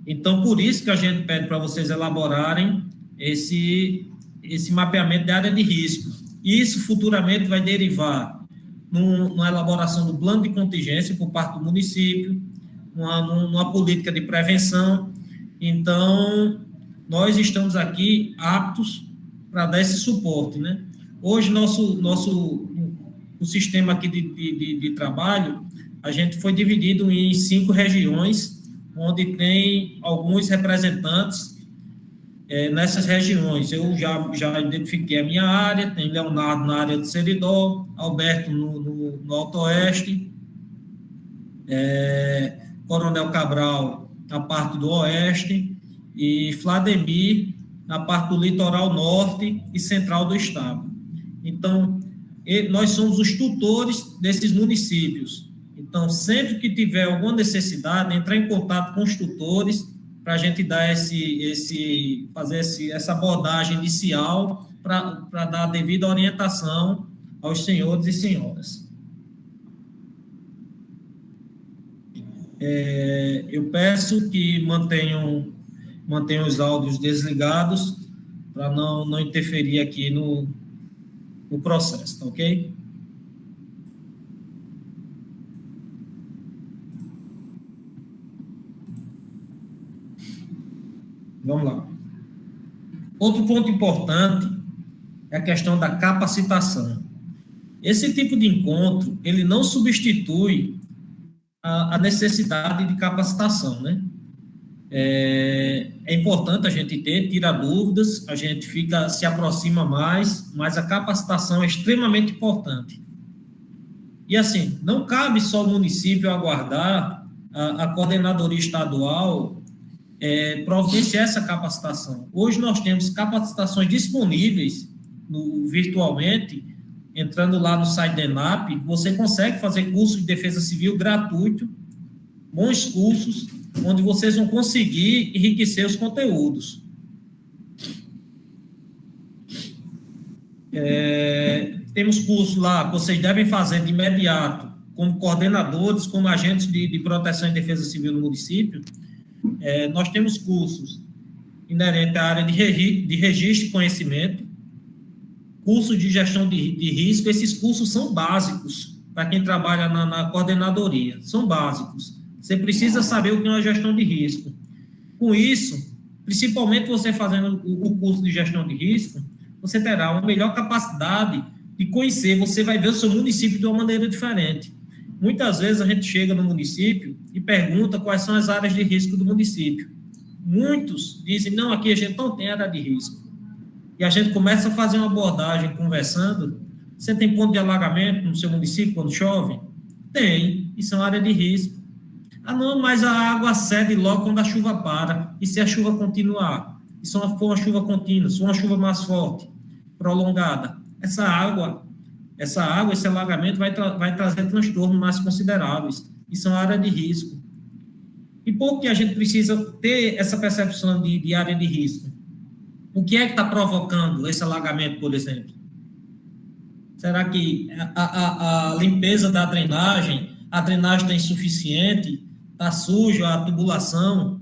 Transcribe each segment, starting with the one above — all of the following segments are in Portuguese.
Então, por isso que a gente pede para vocês elaborarem esse mapeamento de área de risco. Isso futuramente vai derivar numa elaboração do plano de contingência por parte do município, numa política de prevenção. Então, nós estamos aqui aptos para dar esse suporte, né? Hoje, o sistema aqui de trabalho, a gente foi dividido em 5 regiões, onde tem alguns representantes nessas regiões. Eu já identifiquei a minha área, tem Leonardo na área de Seridó, Alberto no Alto Oeste, Coronel Cabral na parte do Oeste e Flademir na parte do litoral norte e central do estado. Então, nós somos os tutores desses municípios. Então, sempre que tiver alguma necessidade, entrar em contato com os tutores para a gente dar fazer essa abordagem inicial para dar a devida orientação aos senhores e senhoras. Eu peço que mantenham os áudios desligados para não interferir aqui no processo, tá ok? Vamos lá. Outro ponto importante é a questão da capacitação. Esse tipo de encontro, ele não substitui a necessidade de capacitação, né? É importante a gente tirar dúvidas, a gente se aproxima mais, mas a capacitação é extremamente importante. E assim, não cabe só o município aguardar a coordenadoria estadual providenciar essa capacitação. Hoje nós temos capacitações disponíveis virtualmente, entrando lá no site da ENAP, você consegue fazer curso de defesa civil gratuito, bons cursos, onde vocês vão conseguir enriquecer os conteúdos. Temos cursos lá que vocês devem fazer de imediato, como coordenadores, como agentes de proteção e defesa civil no município. Nós temos cursos inerentes à área de registro e conhecimento, cursos de gestão de risco. Esses cursos são básicos para quem trabalha na coordenadoria, são básicos. Você precisa saber o que é uma gestão de risco. Com isso, principalmente você fazendo o curso de gestão de risco, você terá uma melhor capacidade de conhecer, você vai ver o seu município de uma maneira diferente. Muitas vezes a gente chega no município e pergunta quais são as áreas de risco do município. Muitos dizem, não, aqui a gente não tem área de risco. E a gente começa a fazer uma abordagem conversando. Você tem ponto de alagamento no seu município quando chove? Tem, isso é uma área de risco. Ah, não, mas a água cede logo quando a chuva para. E se a chuva continuar? E se for uma chuva contínua, se for uma chuva mais forte, prolongada? Essa água, esse alagamento vai trazer transtornos mais consideráveis. Isso é uma área de risco. E por que a gente precisa ter essa percepção de área de risco? O que é que está provocando esse alagamento, por exemplo? Será que a limpeza da drenagem, a drenagem está insuficiente, está suja a tubulação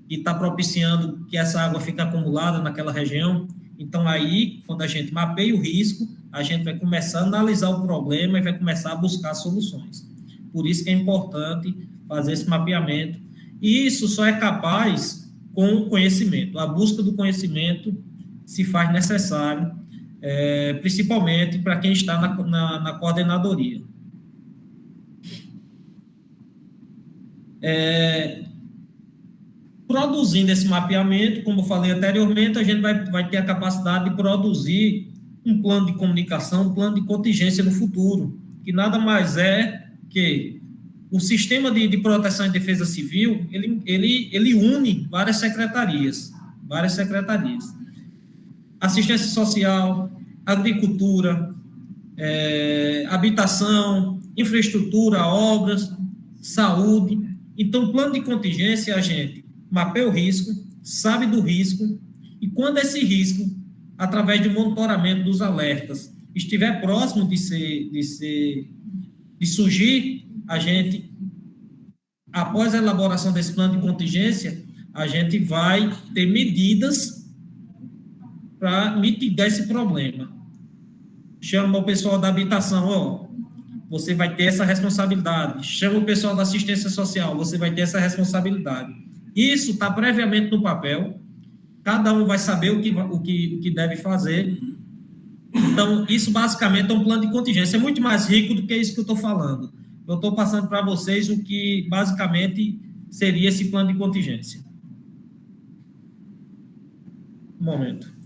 e está propiciando que essa água fique acumulada naquela região? Então, aí, quando a gente mapeia o risco, a gente vai começar a analisar o problema e vai começar a buscar soluções. Por isso que é importante fazer esse mapeamento. E isso só é capaz com o conhecimento. A busca do conhecimento se faz necessário, principalmente para quem está na coordenadoria. Produzindo esse mapeamento, como eu falei anteriormente, a gente vai ter a capacidade de produzir um plano de comunicação, um plano de contingência no futuro, que nada mais é que o sistema de proteção e defesa civil, ele une várias secretarias. Assistência social, agricultura, habitação, infraestrutura, obras, saúde. Então, o plano de contingência, a gente mapeia o risco, sabe do risco, e quando esse risco, através do monitoramento dos alertas, estiver próximo de surgir, a gente após a elaboração desse plano de contingência, a gente vai ter medidas para mitigar esse problema. Chama o pessoal da habitação, ó, você vai ter essa responsabilidade. Chama o pessoal da assistência social, você vai ter essa responsabilidade. Isso está previamente no papel, cada um vai saber o que deve fazer. Então, isso basicamente é um plano de contingência. É muito mais rico do que isso que eu estou falando. Eu estou passando para vocês o que basicamente seria esse plano de contingência. Um momento.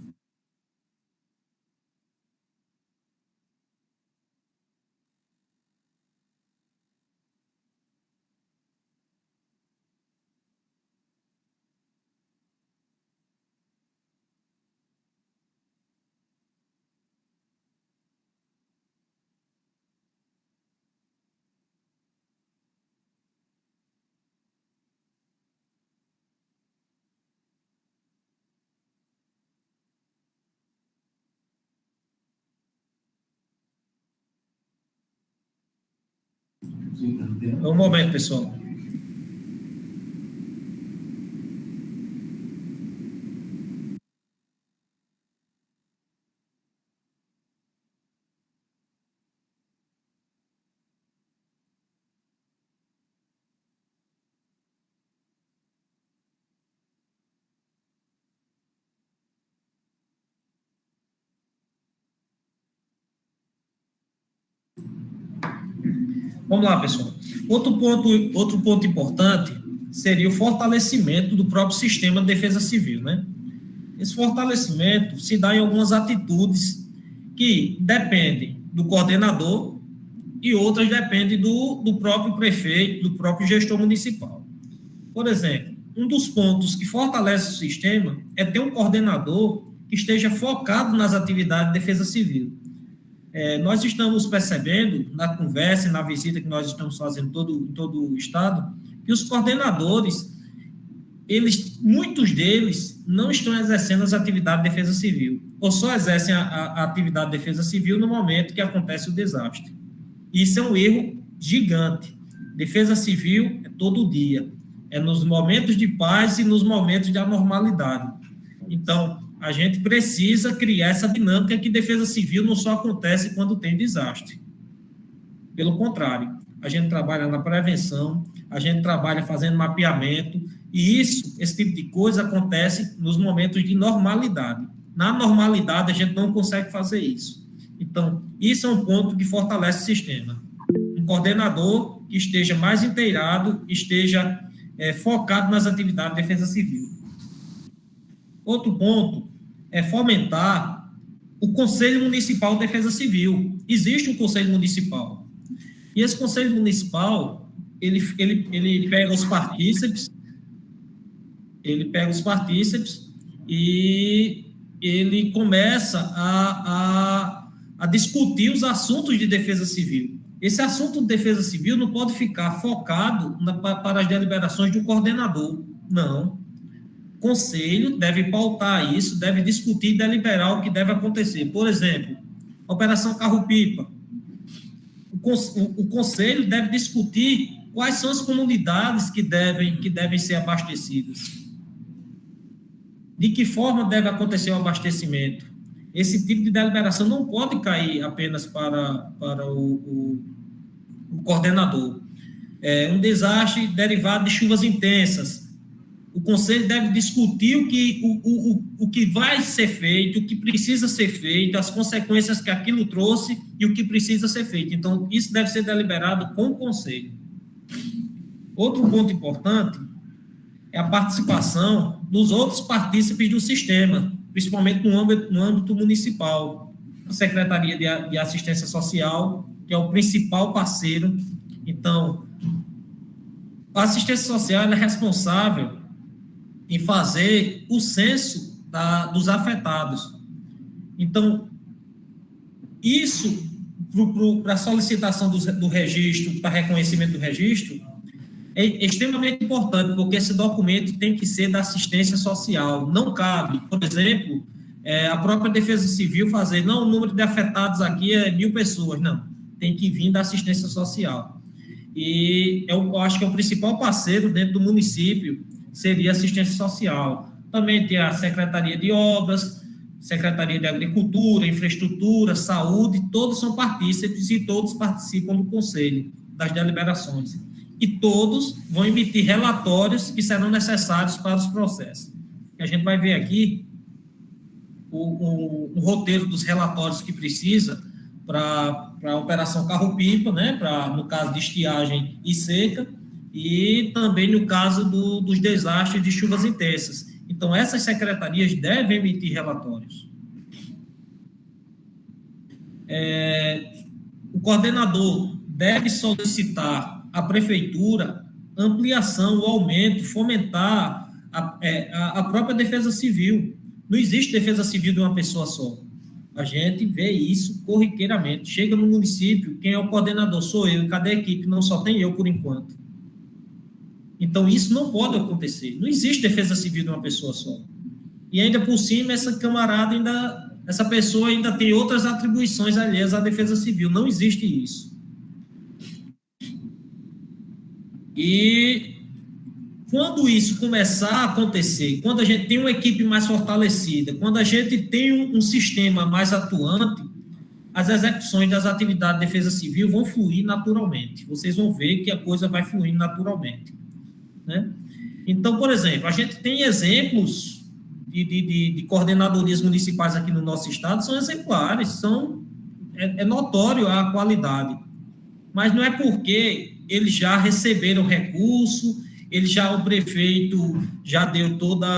Um momento, pessoal. Vamos lá, pessoal. Outro ponto importante seria o fortalecimento do próprio sistema de defesa civil, né? Esse fortalecimento se dá em algumas atitudes que dependem do coordenador e outras dependem do próprio prefeito, do próprio gestor municipal. Por exemplo, um dos pontos que fortalece o sistema é ter um coordenador que esteja focado nas atividades de defesa civil. Nós estamos percebendo, na conversa e na visita que nós estamos fazendo em todo o estado, que os coordenadores, muitos deles, não estão exercendo as atividades de defesa civil, ou só exercem a atividade de defesa civil no momento que acontece o desastre. Isso é um erro gigante. Defesa civil é todo dia, é nos momentos de paz e nos momentos de anormalidade. Então, a gente precisa criar essa dinâmica que defesa civil não só acontece quando tem desastre. Pelo contrário, a gente trabalha na prevenção, a gente trabalha fazendo mapeamento, e esse tipo de coisa acontece nos momentos de normalidade. Na normalidade, a gente não consegue fazer isso. Então, isso é um ponto que fortalece o sistema. Um coordenador que esteja mais inteirado, esteja focado nas atividades de defesa civil. Outro ponto é fomentar o Conselho Municipal de Defesa Civil. Existe um Conselho Municipal. E esse Conselho Municipal, ele pega os partícipes, e ele começa a discutir os assuntos de defesa civil. Esse assunto de defesa civil não pode ficar focado para as deliberações de um coordenador. Não. O Conselho deve pautar isso, deve discutir e deliberar o que deve acontecer. Por exemplo, Operação Carro-Pipa. O Conselho deve discutir quais são as comunidades que devem ser abastecidas. De que forma deve acontecer o abastecimento? Esse tipo de deliberação não pode cair apenas para o coordenador. Um desastre derivado de chuvas intensas. O Conselho deve discutir o que vai ser feito, o que precisa ser feito, as consequências que aquilo trouxe e o que precisa ser feito. Então, isso deve ser deliberado com o Conselho. Outro ponto importante é a participação dos outros partícipes do sistema, principalmente no âmbito municipal. A Secretaria de Assistência Social, que é o principal parceiro. Então, a assistência social é responsável em fazer o censo dos afetados. Então, isso, para a solicitação do registro, para reconhecimento do registro, é extremamente importante, porque esse documento tem que ser da assistência social. Não cabe, por exemplo, a própria Defesa Civil fazer, não, o número de afetados aqui é 1.000 pessoas. Não, tem que vir da assistência social. e eu acho que o principal parceiro dentro do município seria a assistência social. Também tem a Secretaria de Obras, Secretaria de Agricultura, Infraestrutura, Saúde, todos são partícipes e todos participam do conselho, das deliberações. E todos vão emitir relatórios que serão necessários para os processos. A gente vai ver aqui o roteiro dos relatórios que precisa para a operação carro-pipa, né, no caso de estiagem e seca, e também no caso dos desastres de chuvas intensas. Então, essas secretarias devem emitir relatórios. O coordenador deve solicitar à prefeitura ampliação, o aumento, fomentar a própria defesa civil. Não existe defesa civil de uma pessoa só. A gente vê isso corriqueiramente. Chega no município, quem é o coordenador? Sou eu. Cadê a equipe? Não, só tem eu por enquanto. Então, isso não pode acontecer. Não existe defesa civil de uma pessoa só. E ainda por cima, essa pessoa ainda tem outras atribuições alheias à defesa civil. Não existe isso. E quando isso começar a acontecer, quando a gente tem uma equipe mais fortalecida, quando a gente tem um sistema mais atuante, as execuções das atividades de defesa civil vão fluir naturalmente. Vocês vão ver que a coisa vai fluir naturalmente, né? Então, por exemplo, a gente tem exemplos de coordenadorias municipais aqui no nosso estado, são exemplares, é notório a qualidade, mas não é porque eles já receberam recurso, o prefeito já deu toda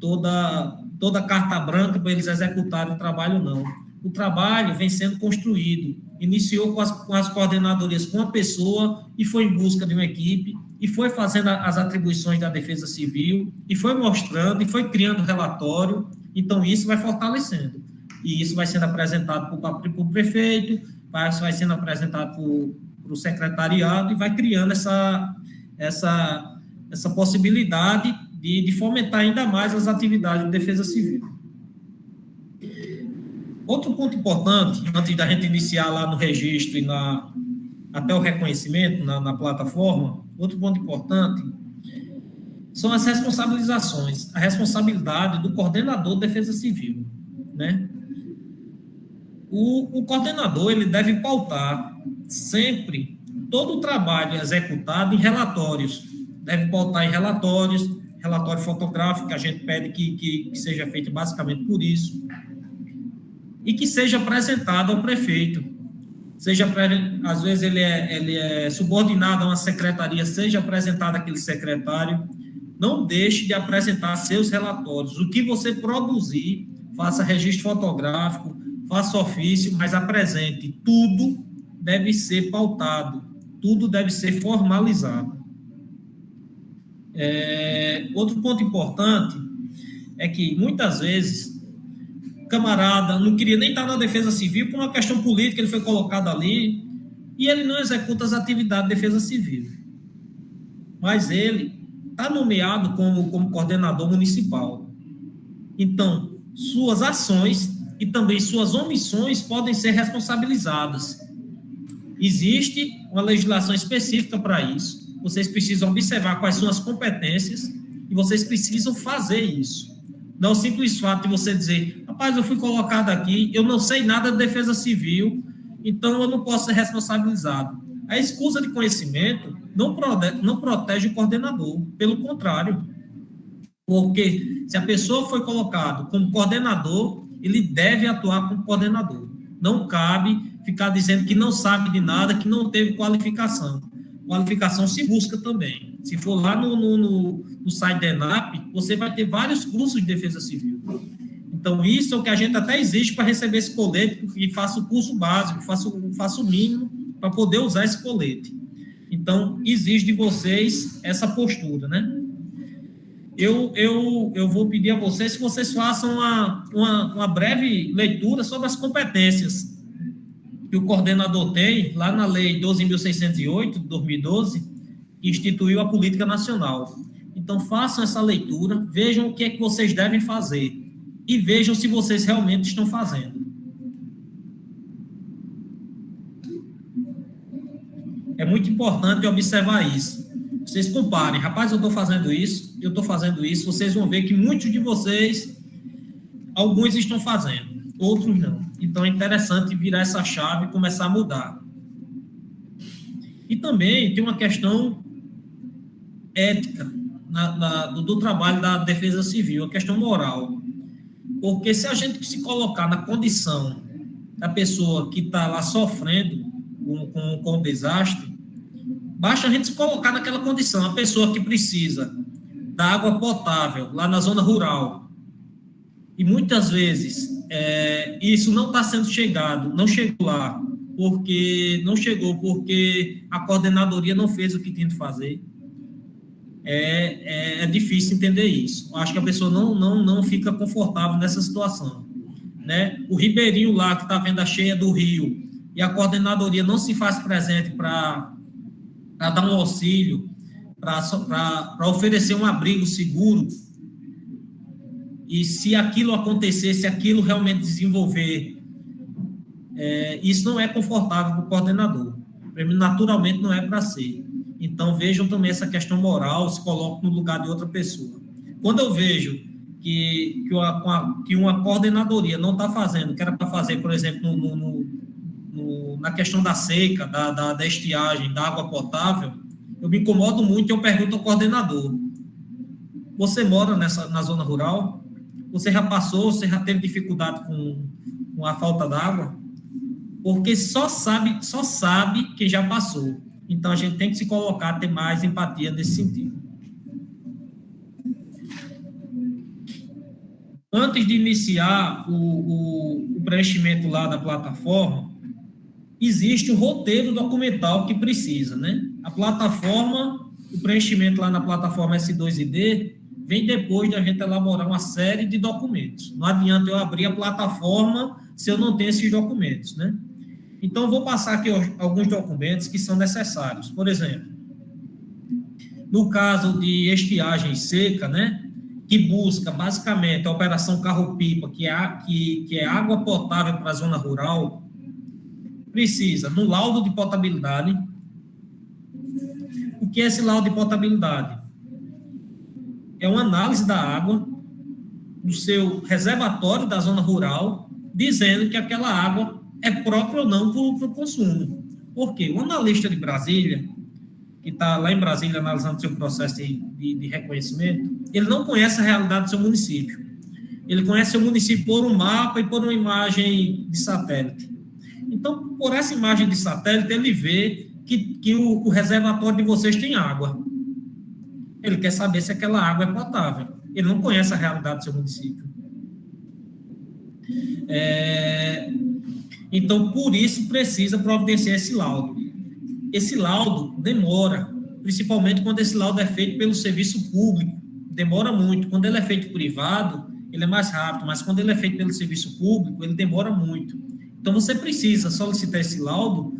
a carta branca para eles executarem o trabalho, não. O trabalho vem sendo construído, iniciou com as coordenadorias com a pessoa e foi em busca de uma equipe, e foi fazendo as atribuições da defesa civil, e foi mostrando, e foi criando relatório. Então, isso vai fortalecendo. E isso vai sendo apresentado para o prefeito, vai sendo apresentado para o secretariado, e vai criando essa possibilidade de fomentar ainda mais as atividades de defesa civil. Outro ponto importante, antes da gente iniciar lá no registro e até o reconhecimento na plataforma, outro ponto importante são as responsabilizações, a responsabilidade do coordenador de defesa civil, né? O coordenador, ele deve pautar sempre todo o trabalho executado em relatórios, deve pautar em relatório fotográfico, que a gente pede que seja feito basicamente por isso, e que seja apresentado ao prefeito. Às vezes ele é subordinado a uma secretaria, seja apresentado àquele secretário. Não deixe de apresentar seus relatórios. O que você produzir, faça registro fotográfico, faça ofício, mas apresente. Tudo deve ser pautado, tudo deve ser formalizado. Outro ponto importante é que, muitas vezes, o camarada não queria nem estar na defesa civil por uma questão política, ele foi colocado ali, e ele não executa as atividades de defesa civil. Mas ele está nomeado como coordenador municipal. Então, suas ações e também suas omissões podem ser responsabilizadas. Existe uma legislação específica para isso. Vocês precisam observar quais são as competências e vocês precisam fazer isso. Não é o simples fato de você dizer, rapaz, eu fui colocado aqui, eu não sei nada de defesa civil, então eu não posso ser responsabilizado. A escusa de conhecimento não protege o coordenador, pelo contrário. Porque se a pessoa foi colocada como coordenador, ele deve atuar como coordenador. Não cabe ficar dizendo que não sabe de nada, que não teve qualificação. Qualificação se busca também. Se for lá no site da ENAP, você vai ter vários cursos de defesa civil. Então, isso é o que a gente até exige para receber esse colete, que faça o curso básico, faça o mínimo para poder usar esse colete. Então, exige de vocês essa postura, né? Eu vou pedir a vocês que vocês façam uma breve leitura sobre as competências que o coordenador tem, lá na Lei 12.608, de 2012, que instituiu a Política Nacional. Então, façam essa leitura, vejam o que é que vocês devem fazer e vejam se vocês realmente estão fazendo. É muito importante observar isso. Vocês comparem, rapaz, eu estou fazendo isso, vocês vão ver que muitos de vocês, alguns estão fazendo, outros não. Então, é interessante virar essa chave e começar a mudar. E também tem uma questão ética do trabalho da Defesa Civil, a questão moral. Porque se a gente se colocar na condição da pessoa que está lá sofrendo com o desastre, basta a gente se colocar naquela condição, a pessoa que precisa da água potável lá na zona rural, e muitas vezes isso não está sendo não chegou lá, porque a coordenadoria não fez o que tinha de fazer. É difícil entender isso. Acho que a pessoa não fica confortável nessa situação, né? O ribeirinho lá que está vendo a cheia do rio e a coordenadoria não se faz presente para dar um auxílio, para oferecer um abrigo seguro. E se aquilo acontecer, se aquilo realmente desenvolver, isso não é confortável para o coordenador. Naturalmente não é para ser. Então, vejam também essa questão moral, se colocam no lugar de outra pessoa. Quando eu vejo que uma coordenadoria não está fazendo, que era para fazer, por exemplo, na questão da seca, da estiagem, da água potável, eu me incomodo muito e eu pergunto ao coordenador: você mora na zona rural? Você já teve dificuldade com a falta d'água? Porque só sabe quem já passou. Então, a gente tem que se colocar, ter mais empatia nesse sentido. Antes de iniciar o preenchimento lá da plataforma, existe um roteiro documental que precisa, né? A plataforma, o preenchimento lá na plataforma S2ID, vem depois de a gente elaborar uma série de documentos. Não adianta eu abrir a plataforma se eu não tenho esses documentos, né? Então, eu vou passar aqui alguns documentos que são necessários. Por exemplo, no caso de estiagem seca, né, que busca basicamente a operação carro-pipa, que é água potável para a zona rural, precisa, no laudo de potabilidade. O que é esse laudo de potabilidade? É uma análise da água do seu reservatório da zona rural, dizendo que aquela água é própria ou não para o consumo. Por quê? O analista de Brasília, que está lá em Brasília analisando seu processo de reconhecimento, ele não conhece a realidade do seu município. Ele conhece seu município por um mapa e por uma imagem de satélite. Então, por essa imagem de satélite, ele vê que o reservatório de vocês tem água. Ele quer saber se aquela água é potável. Ele não conhece a realidade do seu município. Então, por isso, precisa providenciar esse laudo. Esse laudo demora, principalmente quando esse laudo é feito pelo serviço público. Demora muito. Quando ele é feito privado, ele é mais rápido, mas quando ele é feito pelo serviço público, ele demora muito. Então, você precisa solicitar esse laudo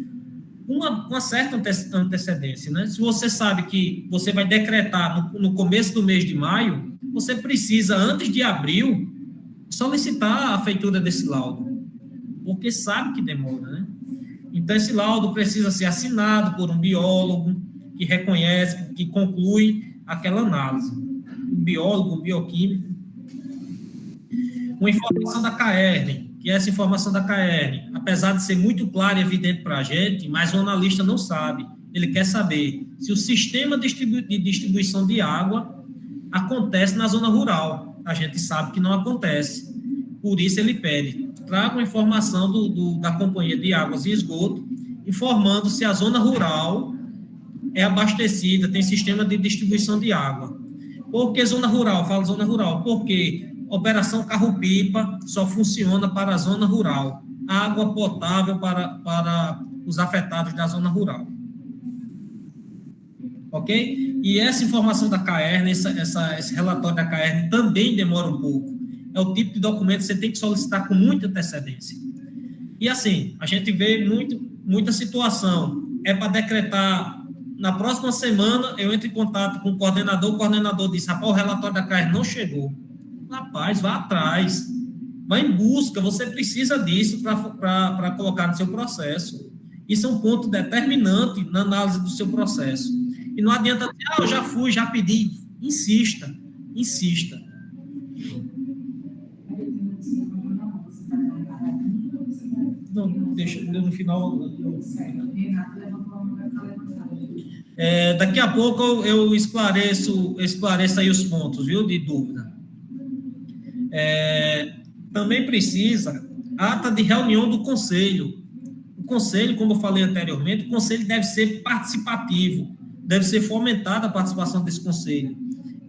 com uma certa antecedência, né? Se você sabe que você vai decretar no começo do mês de maio, você precisa, antes de abril, solicitar a feitura desse laudo, porque sabe que demora, né? Então, esse laudo precisa ser assinado por um biólogo que reconhece, que conclui aquela análise. Um biólogo, um bioquímico. Uma informação da CAERN, que essa informação da CAERN, apesar de ser muito clara e evidente para a gente, mas o analista não sabe. Ele quer saber se o sistema de distribuição de água acontece na zona rural. A gente sabe que não acontece. Por isso, ele pede: traga uma informação da Companhia de Águas e Esgoto, informando se a zona rural é abastecida, tem sistema de distribuição de água. Por que zona rural? Falo zona rural porque a operação carro-pipa só funciona para a zona rural. Água potável para os afetados da zona rural. Ok? E essa informação da CAERN, esse relatório da CAERN também demora um pouco. É o tipo de documento que você tem que solicitar com muita antecedência. E assim, a gente vê muita situação. É para decretar, na próxima semana, eu entro em contato com o coordenador diz: rapaz, o relatório da CAERN não chegou. Rapaz, vá atrás, vá em busca, você precisa disso para colocar no seu processo. Isso é um ponto determinante na análise do seu processo. E não adianta dizer, eu já fui, já pedi. Insista, insista. Não, deixa no final. Daqui a pouco eu esclareço aí os pontos, viu, de dúvida. Também precisa ata de reunião do conselho. O conselho, como eu falei anteriormente, o conselho deve ser participativo, deve ser fomentada a participação desse conselho.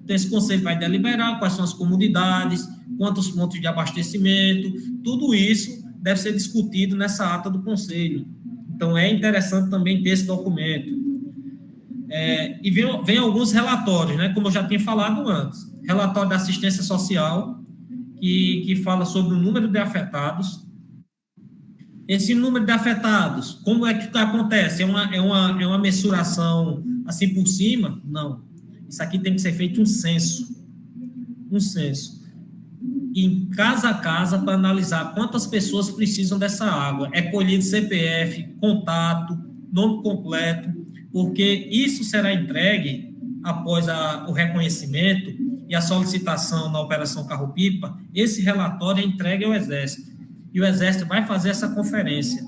Então, esse conselho vai deliberar quais são as comunidades, quantos pontos de abastecimento, tudo isso deve ser discutido nessa ata do conselho. Então, é interessante também ter esse documento. E vem alguns relatórios, né, como eu já tinha falado antes. Relatório da assistência social, que fala sobre o número de afetados. Esse número de afetados, como é que acontece? É uma mensuração assim por cima? Não. Isso aqui tem que ser feito um censo. Um censo. Em casa a casa, para analisar quantas pessoas precisam dessa água. É colhido CPF, contato, nome completo, porque isso será entregue após o reconhecimento e a solicitação na Operação Carro-Pipa. Esse relatório é entregue ao Exército. E o Exército vai fazer essa conferência.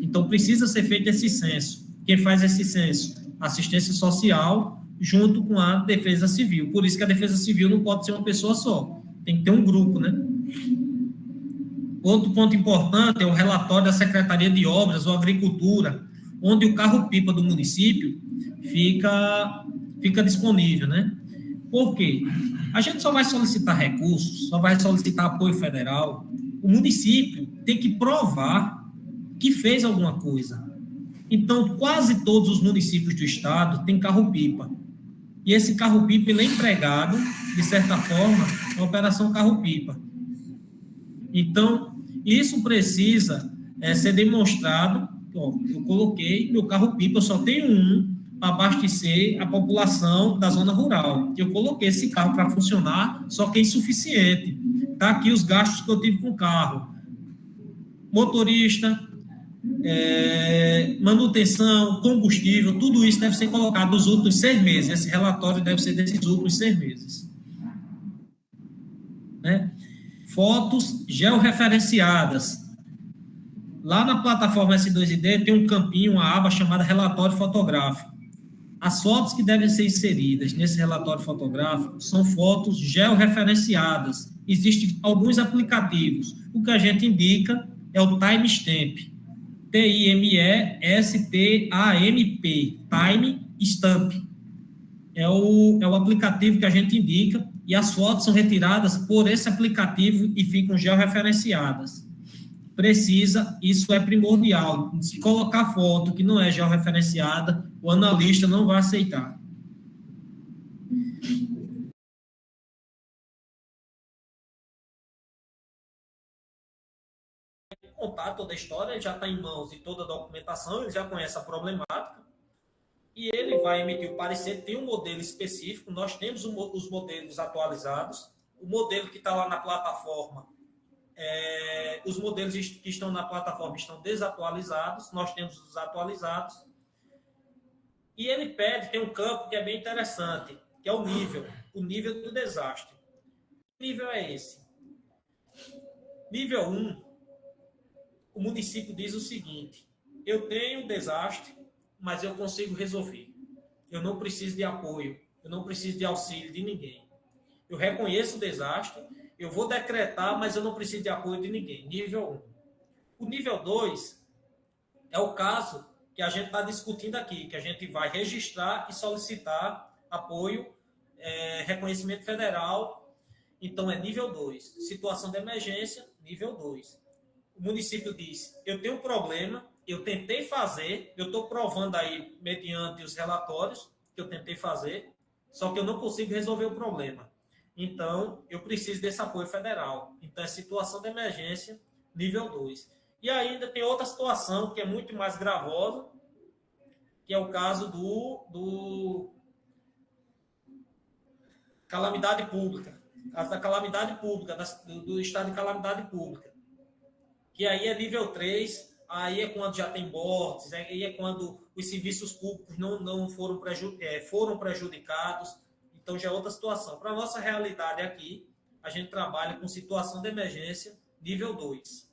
Então, precisa ser feito esse censo. Quem faz esse censo? Assistência social, junto com a Defesa Civil. Por isso que a Defesa Civil não pode ser uma pessoa só. Tem que ter um grupo, né? Outro ponto importante é o relatório da Secretaria de Obras ou Agricultura, onde o carro-pipa do município fica disponível, né? Por quê? A gente só vai solicitar recursos, só vai solicitar apoio federal. O município tem que provar que fez alguma coisa. Então, quase todos os municípios do estado têm carro-pipa. E esse carro-pipa ele é empregado, de certa forma, na Operação Carro-Pipa. Então, isso precisa ser demonstrado. Ó, eu coloquei meu carro-pipa, eu só tenho um para abastecer a população da zona rural. Eu coloquei esse carro para funcionar, só que é insuficiente. Está aqui os gastos que eu tive com o carro. Motorista, manutenção, combustível, tudo isso deve ser colocado nos últimos 6 meses. Esse relatório deve ser desses últimos 6 meses. Né? Fotos georreferenciadas. Lá na plataforma S2ID tem um campinho, uma aba chamada relatório fotográfico. As fotos que devem ser inseridas nesse relatório fotográfico são fotos georreferenciadas. Existem alguns aplicativos. O que a gente indica é o timestamp. T-I-M-E-S-T-A-M-P. Timestamp. É o aplicativo que a gente indica e as fotos são retiradas por esse aplicativo e ficam georreferenciadas. Isso é primordial. Se colocar foto que não é georreferenciada, o analista não vai aceitar. Contar toda a história, ele já está em mãos de toda a documentação, ele já conhece a problemática e ele vai emitir o parecer. Tem um modelo específico, nós temos os modelos atualizados, o modelo que está lá na plataforma, os modelos que estão na plataforma estão desatualizados, nós temos os atualizados, e ele tem um campo que é bem interessante, que é o nível do desastre. Que nível é esse? Nível 1, o município diz o seguinte: eu tenho um desastre, mas eu consigo resolver. Eu não preciso de apoio, eu não preciso de auxílio de ninguém. Eu reconheço o desastre, eu vou decretar, mas eu não preciso de apoio de ninguém. Nível 1. O nível 2 é o caso que a gente está discutindo aqui, que a gente vai registrar e solicitar apoio, reconhecimento federal. Então, é nível 2. Situação de emergência, nível 2. O município diz: eu tenho um problema, eu tentei fazer, eu estou provando aí, mediante os relatórios, que eu tentei fazer, só que eu não consigo resolver o problema. Então, eu preciso desse apoio federal. Então, é situação de emergência, nível 2. E ainda tem outra situação que é muito mais gravosa, que é o caso do calamidade pública. Caso da calamidade pública, do estado de calamidade pública. Que aí é nível 3, aí é quando já tem mortes, aí é quando os serviços públicos não foram, foram prejudicados, então já é outra situação. Para a nossa realidade aqui, a gente trabalha com situação de emergência nível 2.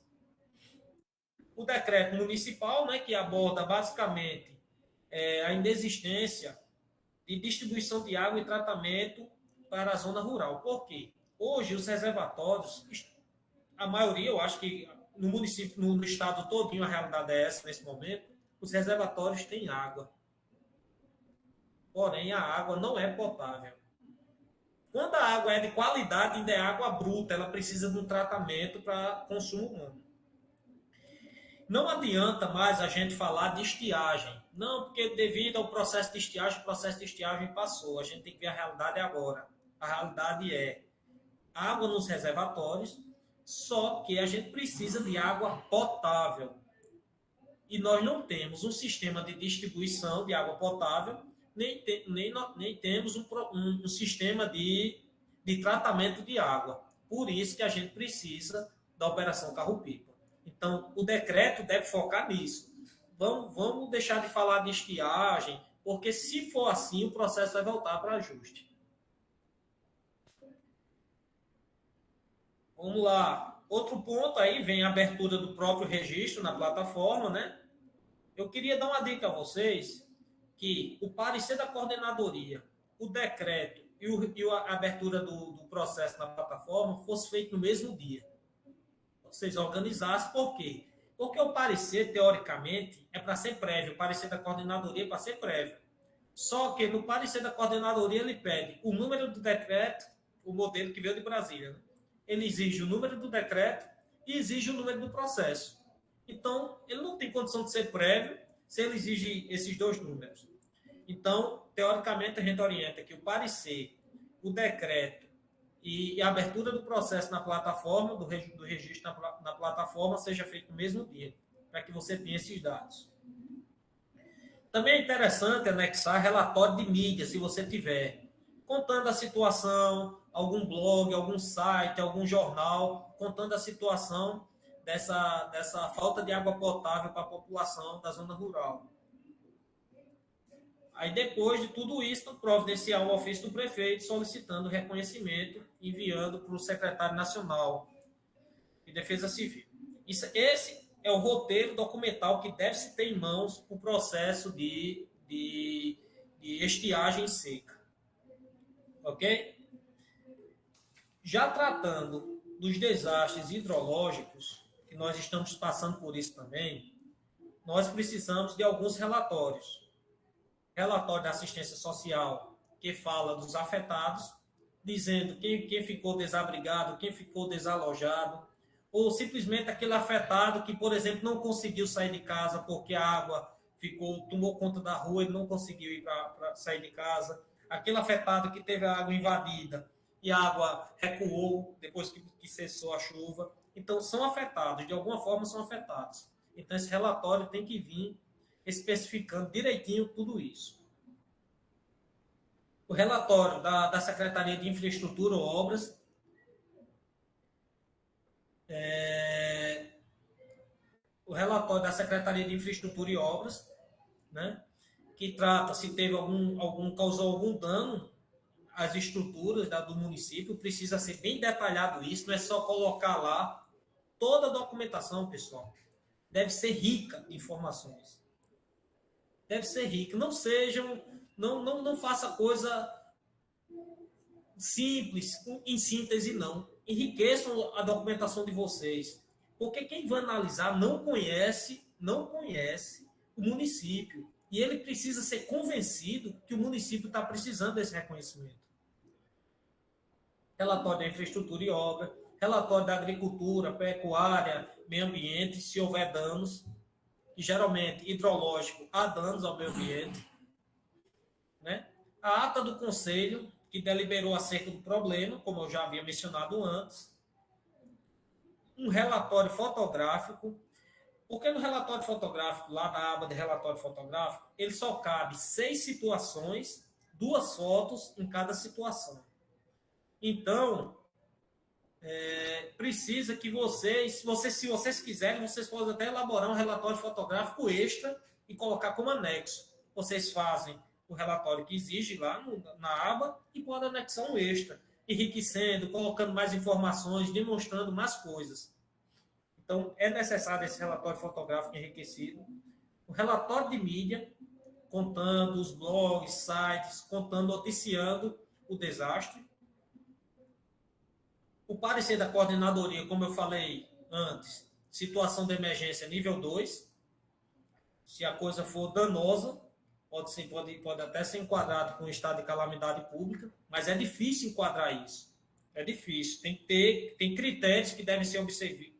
O decreto municipal, né, que aborda basicamente a inexistência de distribuição de água e tratamento para a zona rural. Por quê? Hoje, os reservatórios, a maioria, eu acho que no município, no estado todinho, a realidade é essa nesse momento, os reservatórios têm água. Porém, a água não é potável. Quando a água é de qualidade, ainda é água bruta, ela precisa de um tratamento para consumo humano. Não adianta mais a gente falar de estiagem. Não, porque devido ao processo de estiagem, o processo de estiagem passou. A gente tem que ver a realidade agora. A realidade é água nos reservatórios, só que a gente precisa de água potável. E nós não temos um sistema de distribuição de água potável, nem temos um sistema de tratamento de água. Por isso que a gente precisa da Operação Carro-Pipa. Então, o decreto deve focar nisso. Vamos deixar de falar de estiagem, porque se for assim, o processo vai voltar para ajuste. Vamos lá. Outro ponto aí vem a abertura do próprio registro na plataforma, né? Eu queria dar uma dica a vocês que o parecer da coordenadoria, o decreto e a abertura do processo na plataforma fosse feito no mesmo dia. Vocês organizassem, por quê? Porque o parecer, teoricamente, é para ser prévio. O parecer da coordenadoria é para ser prévio. Só que no parecer da coordenadoria ele pede o número do decreto, o modelo que veio de Brasília, né? Ele exige o número do decreto e exige o número do processo. Então, ele não tem condição de ser prévio se ele exige esses dois números. Então, teoricamente, a gente orienta que o parecer, o decreto e a abertura do processo na plataforma, do registro na plataforma, seja feito no mesmo dia, para que você tenha esses dados. Também é interessante anexar relatório de mídia, se você tiver, contando a situação, algum blog, algum site, algum jornal, contando a situação dessa falta de água potável para a população da zona rural. Aí, depois de tudo isso, providenciar o ofício do prefeito solicitando reconhecimento, enviando para o secretário nacional de Defesa Civil. Esse é o roteiro documental que deve-se ter em mãos o processo de estiagem seca. Ok? Já tratando dos desastres hidrológicos, que nós estamos passando por isso também, nós precisamos de alguns relatórios. Relatório da assistência social, que fala dos afetados, dizendo quem ficou desabrigado, quem ficou desalojado, ou simplesmente aquele afetado que, por exemplo, não conseguiu sair de casa porque a água tomou conta da rua, ele não conseguiu ir para sair de casa. Aquele afetado que teve a água invadida e a água recuou depois que cessou a chuva. Então, são afetados, de alguma forma são afetados. Então, esse relatório tem que vir especificando direitinho tudo isso. O relatório da Secretaria de Infraestrutura ou Obras, o relatório da Secretaria de Infraestrutura e Obras, né, que trata se teve causou algum dano às estruturas do município, precisa ser bem detalhado isso, não é só colocar lá. Toda a documentação, pessoal, deve ser rica de informações. Deve ser rica. Não faça coisa simples, em síntese, não. Enriqueçam a documentação de vocês. Porque quem vai analisar não conhece o município. E ele precisa ser convencido que o município está precisando desse reconhecimento. Relatório da infraestrutura e obra, relatório da agricultura, pecuária, meio ambiente, se houver danos, que geralmente hidrológico há danos ao meio ambiente, né? A ata do conselho, que deliberou acerca do problema, como eu já havia mencionado antes, um relatório fotográfico, porque no relatório fotográfico, lá na aba de relatório fotográfico, ele só cabe 6 situações, 2 fotos em cada situação. Então, precisa que se vocês quiserem, vocês podem até elaborar um relatório fotográfico extra e colocar como anexo. Vocês fazem o relatório que exige lá na aba e podem anexar um extra, enriquecendo, colocando mais informações, demonstrando mais coisas. Então, é necessário esse relatório fotográfico enriquecido. O relatório de mídia, contando os blogs, sites, contando, noticiando o desastre. O parecer da coordenadoria, como eu falei antes, situação de emergência nível 2. Se a coisa for danosa, pode até ser enquadrado com o estado de calamidade pública, mas é difícil enquadrar isso. É difícil. Tem critérios que devem ser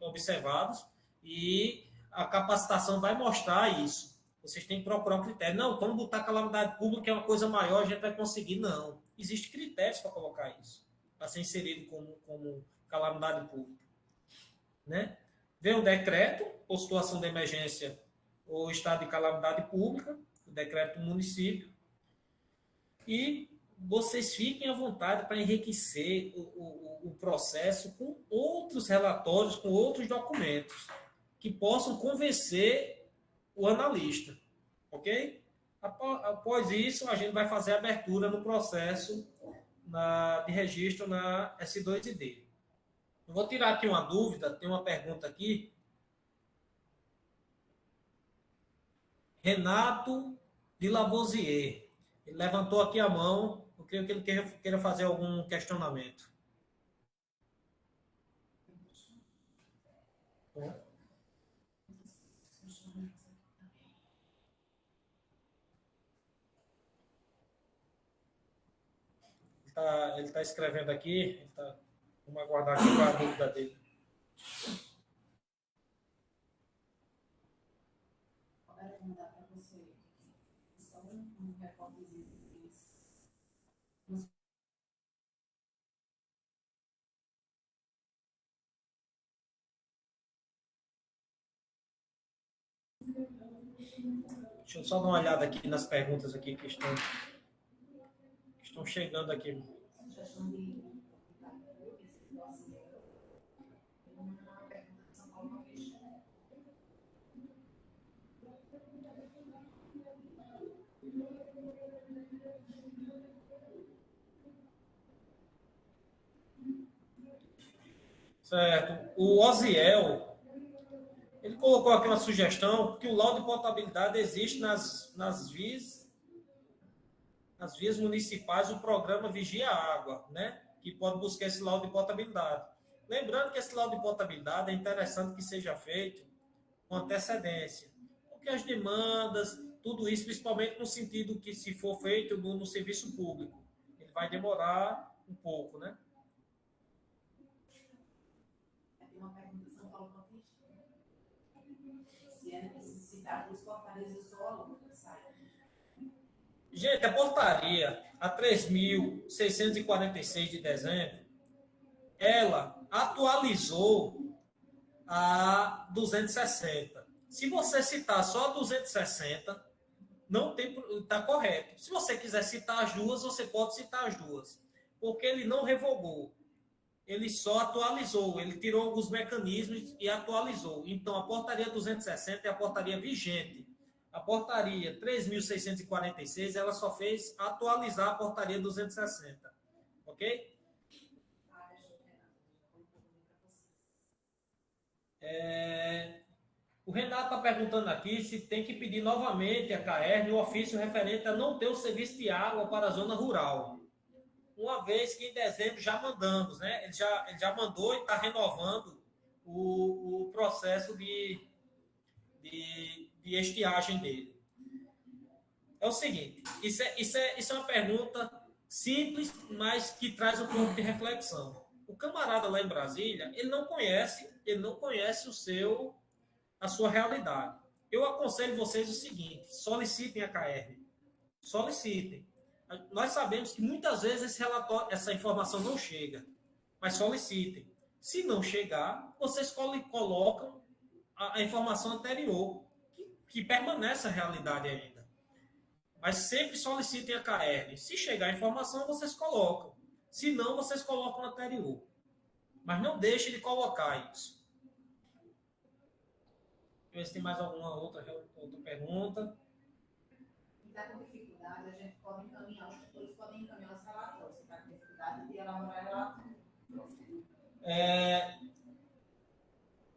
observados e a capacitação vai mostrar isso. Vocês têm que procurar um critério. Não, vamos botar calamidade pública, é uma coisa maior, a gente vai conseguir. Não. Existem critérios para colocar isso, para ser inserido como calamidade pública. Né? Vem o decreto, por situação de emergência ou estado de calamidade pública, o decreto do município, e vocês fiquem à vontade para enriquecer o processo com outros relatórios, com outros documentos, que possam convencer o analista, ok? Após isso, a gente vai fazer a abertura no processo de registro na S2ID. Eu vou tirar aqui uma dúvida, tem uma pergunta aqui. Renato de Lavoisier. Ele levantou aqui a mão. Eu creio que ele queira fazer algum questionamento. Bom. Ele tá escrevendo aqui. Vamos aguardar aqui qual é a dúvida dele. Agora eu vou mandar para você só um recortezinho disso. Deixa eu só dar uma olhada aqui nas perguntas aqui que estão chegando aqui. Sugestão de esse próximo. Uma pergunta de São Paulo. Certo. O Oziel, ele colocou aqui uma sugestão que o laudo de potabilidade existe nas vias municipais, o programa Vigia a Água, né? Que pode buscar esse laudo de potabilidade. Lembrando que esse laudo de potabilidade é interessante que seja feito com antecedência, porque as demandas, tudo isso, principalmente no sentido que se for feito no serviço público, ele vai demorar um pouco, né? Tem uma pergunta de São Paulo Batista. Se é necessidade dos portarias do solo, sai. Gente, a portaria, a 3.646 de dezembro, ela atualizou a 260. Se você citar só a 260, não tem, está correto. Se você quiser citar as duas, você pode citar as duas, porque ele não revogou. Ele só atualizou, ele tirou alguns mecanismos e atualizou. Então, a portaria 260 é a portaria vigente. A portaria 3.646, ela só fez atualizar a portaria 260. Ok? O Renato está perguntando aqui se tem que pedir novamente a CAERN o ofício referente a não ter o serviço de água para a zona rural. Uma vez que em dezembro já mandamos, né? Ele já mandou e está renovando o processo de estiagem dele. É o seguinte, isso é uma pergunta simples, mas que traz um pouco de reflexão. O camarada lá em Brasília, ele não conhece a sua realidade. Eu aconselho vocês o seguinte, solicitem a CAERN. Solicitem. Nós sabemos que muitas vezes essa informação não chega, mas solicitem. Se não chegar, vocês colocam a informação anterior, que permanece a realidade ainda. Mas sempre solicitem a CAERN. Se chegar a informação, vocês colocam. Se não, vocês colocam a anterior. Mas não deixe de colocar isso. Deixa eu ver se tem mais alguma outra pergunta. Se está com dificuldade, a gente pode encaminhar, os tutores podem encaminhar os relatórios. Se está com dificuldade de elaborar relatório.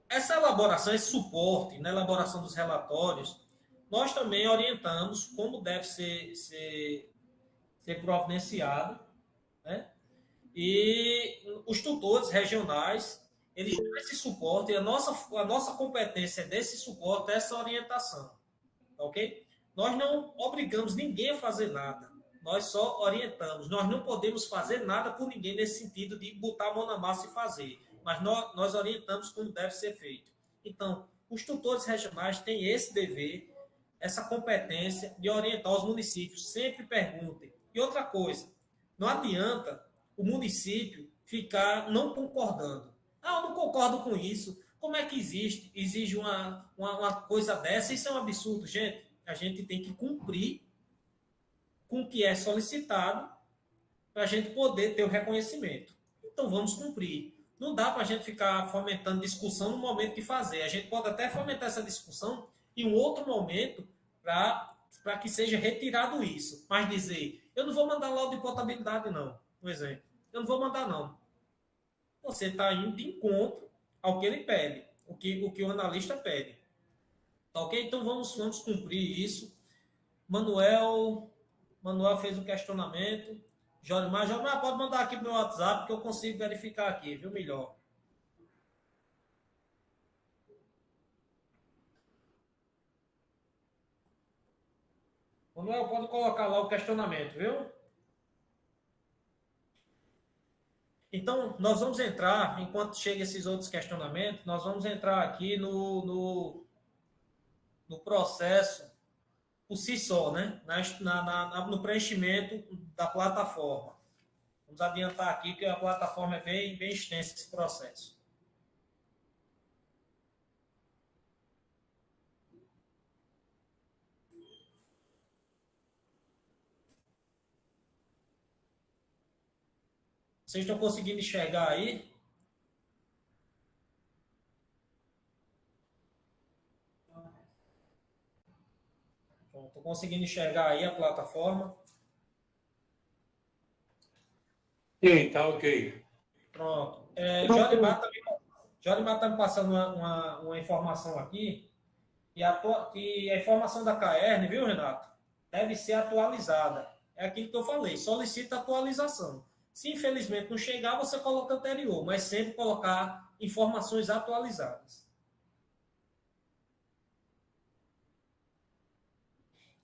Essa elaboração, esse suporte na elaboração dos relatórios, nós também orientamos como deve ser providenciado, né? E os tutores regionais, eles dão esse suporte, e a nossa competência desse suporte é essa orientação, ok? Nós não obrigamos ninguém a fazer nada, nós só orientamos. Nós não podemos fazer nada por ninguém nesse sentido de botar a mão na massa e fazer, mas nós orientamos como deve ser feito. Então, os tutores regionais têm esse dever, essa competência de orientar os municípios. Sempre perguntem. E outra coisa, não adianta o município ficar não concordando. Ah, eu não concordo com isso. Como é que exige uma coisa dessa? Isso é um absurdo, gente. A gente tem que cumprir com o que é solicitado para a gente poder ter o reconhecimento. Então, vamos cumprir. Não dá para a gente ficar fomentando discussão no momento de fazer. A gente pode até fomentar essa discussão em um outro momento para que seja retirado isso. Mas dizer, eu não vou mandar laudo de potabilidade, não, por exemplo. Eu não vou mandar, não. Você está indo de encontro ao que ele pede, o que o analista pede. Tá ok? Então, vamos cumprir isso. Manuel fez o questionamento. Jorimar, pode mandar aqui para o meu WhatsApp que eu consigo verificar aqui, viu? Melhor. Manuel, pode colocar lá o questionamento, viu? Então, nós vamos entrar, enquanto chegam esses outros questionamentos, nós vamos entrar aqui no processo por si só, né? No preenchimento da plataforma. Vamos adiantar aqui que a plataforma é bem extensa esse processo. Vocês estão conseguindo enxergar aí? Estou conseguindo enxergar aí a plataforma? Sim, tá ok. Pronto. Jorimar está me passando uma informação aqui, que a informação da Caerne, viu, Renato? Deve ser atualizada. É aquilo que eu falei, solicita atualização. Se infelizmente não chegar, você coloca anterior, mas sempre colocar informações atualizadas.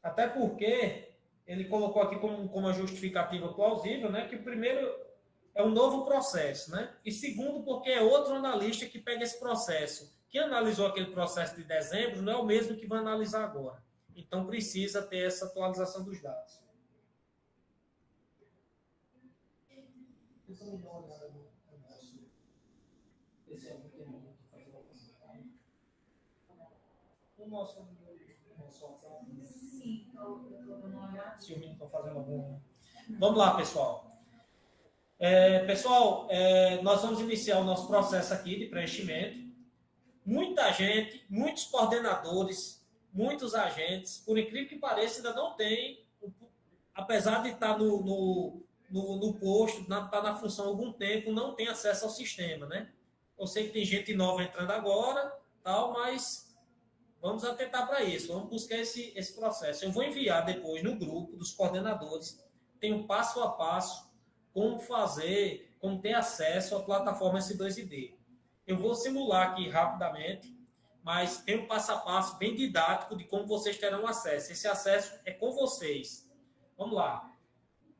Até porque ele colocou aqui como uma justificativa plausível, né, que o primeiro é um novo processo, né? E segundo, porque é outro analista que pega esse processo. Quem analisou aquele processo de dezembro não é o mesmo que vai analisar agora. Então, precisa ter essa atualização dos dados. O nosso WhatsApp. Sim, eu estou dando uma olhada. Se os meninos estão fazendo algum. Vamos lá, pessoal. Nós vamos iniciar o nosso processo aqui de preenchimento. Muita gente, muitos coordenadores, muitos agentes, por incrível que pareça, ainda não tem, apesar de estar no posto, estar na função há algum tempo, não tem acesso ao sistema, né? Eu sei que tem gente nova entrando agora, tal, mas vamos atentar para isso, vamos buscar esse processo. Eu vou enviar depois no grupo dos coordenadores, tem um passo a passo, como fazer, como ter acesso à plataforma S2ID. Eu vou simular aqui rapidamente, mas tem um passo a passo bem didático de como vocês terão acesso. Esse acesso é com vocês. Vamos lá.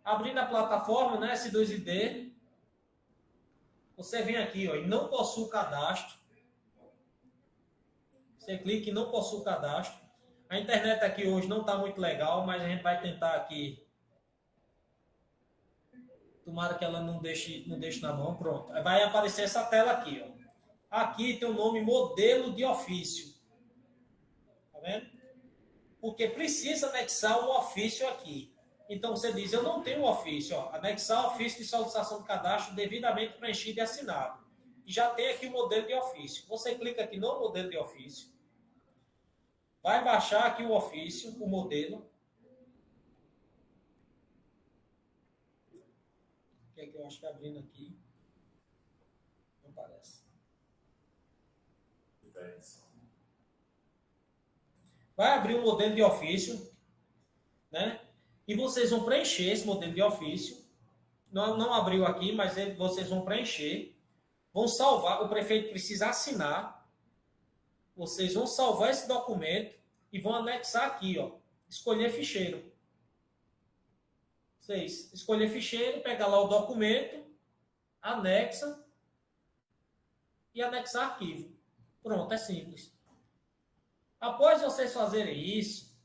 Abrindo a plataforma, né, S2ID, você vem aqui, ó, e não possui cadastro. Você clica em não possui cadastro. A internet aqui hoje não está muito legal, mas a gente vai tentar aqui. Tomara que ela não deixe na mão. Pronto. Vai aparecer essa tela aqui, ó. Aqui tem o nome modelo de ofício. Tá vendo? Porque precisa anexar um ofício aqui. Então você diz, eu não tenho um ofício. Ó, anexar ofício de solicitação de cadastro devidamente preenchido e assinado. e já tem aqui o modelo de ofício. Você clica aqui no modelo de ofício, vai baixar aqui o ofício, o modelo. Que é que eu acho que abrindo aqui. Não parece. Vai abrir um modelo de ofício, né? E vocês vão preencher esse modelo de ofício. Não abriu aqui, mas vocês vão preencher. Vão salvar, o prefeito precisa assinar. Vocês vão salvar esse documento e vão anexar aqui, ó. Escolher ficheiro. Vocês escolher ficheiro, pegar lá o documento, anexa e anexar arquivo. Pronto, é simples. Após vocês fazerem isso,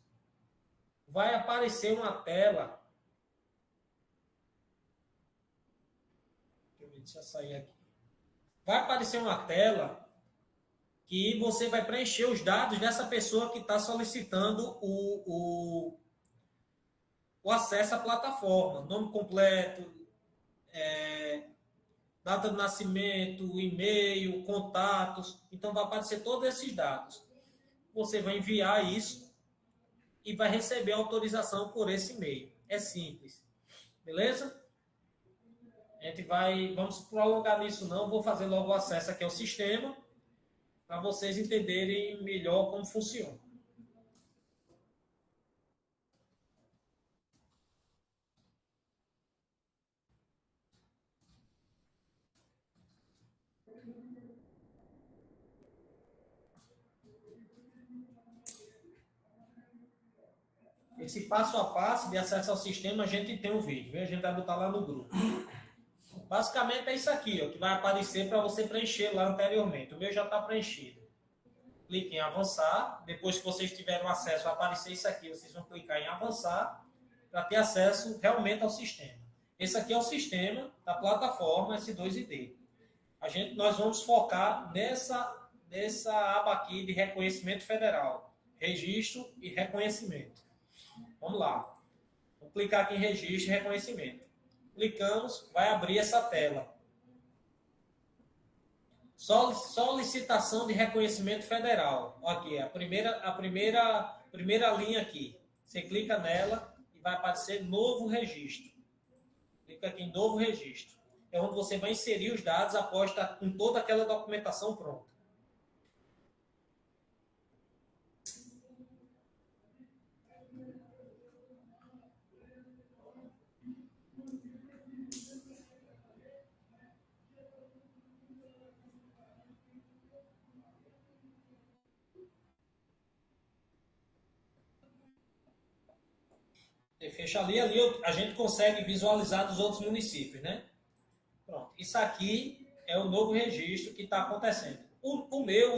vai aparecer uma tela. Deixa eu sair aqui. Vai aparecer uma tela que você vai preencher os dados dessa pessoa que está solicitando o acesso à plataforma. Nome completo, data de nascimento, e-mail, contatos. Então, vai aparecer todos esses dados. Você vai enviar isso e vai receber a autorização por esse e-mail. É simples. Beleza? A gente vamos prolongar nisso não, vou fazer logo o acesso aqui ao sistema, para vocês entenderem melhor como funciona. Esse passo a passo de acesso ao sistema, a gente tem um vídeo, viu? A gente vai botar lá no grupo. Basicamente é isso aqui, ó, que vai aparecer para você preencher lá anteriormente. O meu já está preenchido. Clique em avançar. Depois que vocês tiverem acesso, vai aparecer isso aqui. Vocês vão clicar em avançar para ter acesso realmente ao sistema. Esse aqui é o sistema da plataforma S2ID. Nós vamos focar nessa aba aqui de reconhecimento federal. Registro e reconhecimento. Vamos lá. Vamos clicar aqui em registro e reconhecimento. Clicamos, vai abrir essa tela. Solicitação de reconhecimento federal. Aqui, a primeira linha aqui. Você clica nela e vai aparecer novo registro. Clica aqui em novo registro. É onde você vai inserir os dados após estar com toda aquela documentação pronta. Você fecha ali a gente consegue visualizar dos outros municípios, né? Pronto. Isso aqui é o novo registro que está acontecendo. O